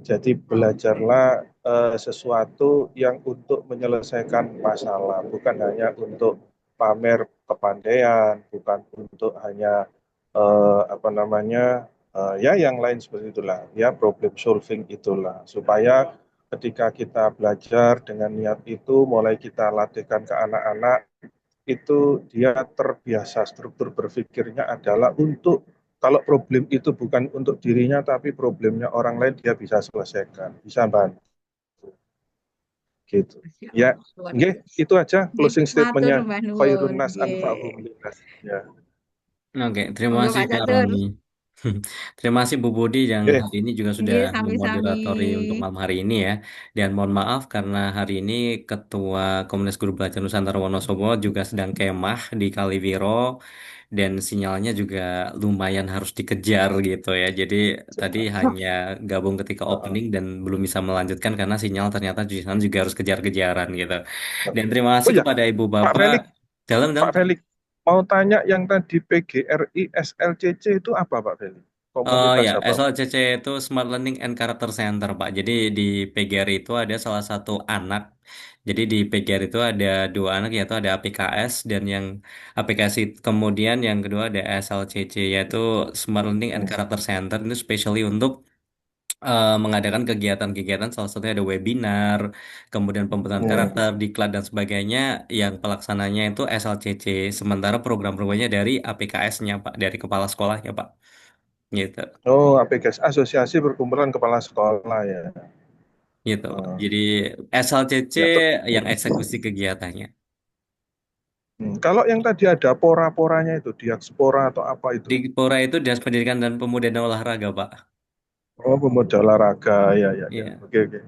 Jadi belajarlah sesuatu yang untuk menyelesaikan masalah, bukan hanya untuk pamer kepandaian, bukan untuk hanya ya yang lain seperti itulah, ya problem solving itulah, supaya ketika kita belajar dengan niat itu, mulai kita latihkan ke anak-anak, itu dia terbiasa struktur berpikirnya adalah untuk kalau problem itu bukan untuk dirinya tapi problemnya orang lain dia bisa selesaikan, bisa bantu gitu. Masya Ya, Allah, luar nggih, biasa. itu aja Nggih, closing matur statementnya. Mbah Khairun Nuwun. nas anfa'uhum Nggih. linnas. Ya. Oke, terima Monggo kasih Pak Pak Catur. Roni. Terima kasih Bu Budi yang Oke. hari ini juga sudah Nggih, sami-sami. memoderatori untuk malam hari ini ya. Dan mohon maaf karena hari ini Ketua Komunitas Guru Belajar Nusantara Wonosobo juga sedang kemah di Kaliwiro dan sinyalnya juga lumayan harus dikejar gitu ya. Jadi tadi hanya gabung ketika opening dan belum bisa melanjutkan karena sinyal ternyata di sana juga harus kejar-kejaran gitu. Dan terima Oh kasih ya, kepada Ibu Pak Bapak. Felix, Dalam-dalam. Pak Felix, mau tanya yang tadi PGRI SLCC itu apa Pak Felix? Oh Komunitas ya, apa? SLCC itu Smart Learning and Character Center, Pak. Jadi di PGRI itu ada salah satu anak. Jadi di PGRI itu ada dua anak, yaitu ada APKS dan yang aplikasi kemudian yang kedua ada SLCC, yaitu Smart Learning and Character Center. Itu specially untuk mengadakan kegiatan-kegiatan. Salah satunya ada webinar, kemudian pembentukan Hmm. karakter, diklat dan sebagainya. Yang pelaksananya itu SLCC. Sementara program-programnya dari APKS-nya, Pak, dari kepala sekolahnya, Pak. Gitu. Oh, APKS, Asosiasi Perkumpulan Kepala Sekolah ya. Gitu, Pak. Hmm. Jadi SLCC Ya, yang eksekusi kegiatannya. Kalau yang tadi ada pora-poranya itu, diaspora atau apa itu? Di Pora itu Dinas Pendidikan dan Pemuda dan Olahraga, Pak. Oh, pemuda olahraga, ya, ya, ya. Iya. Oke, oke.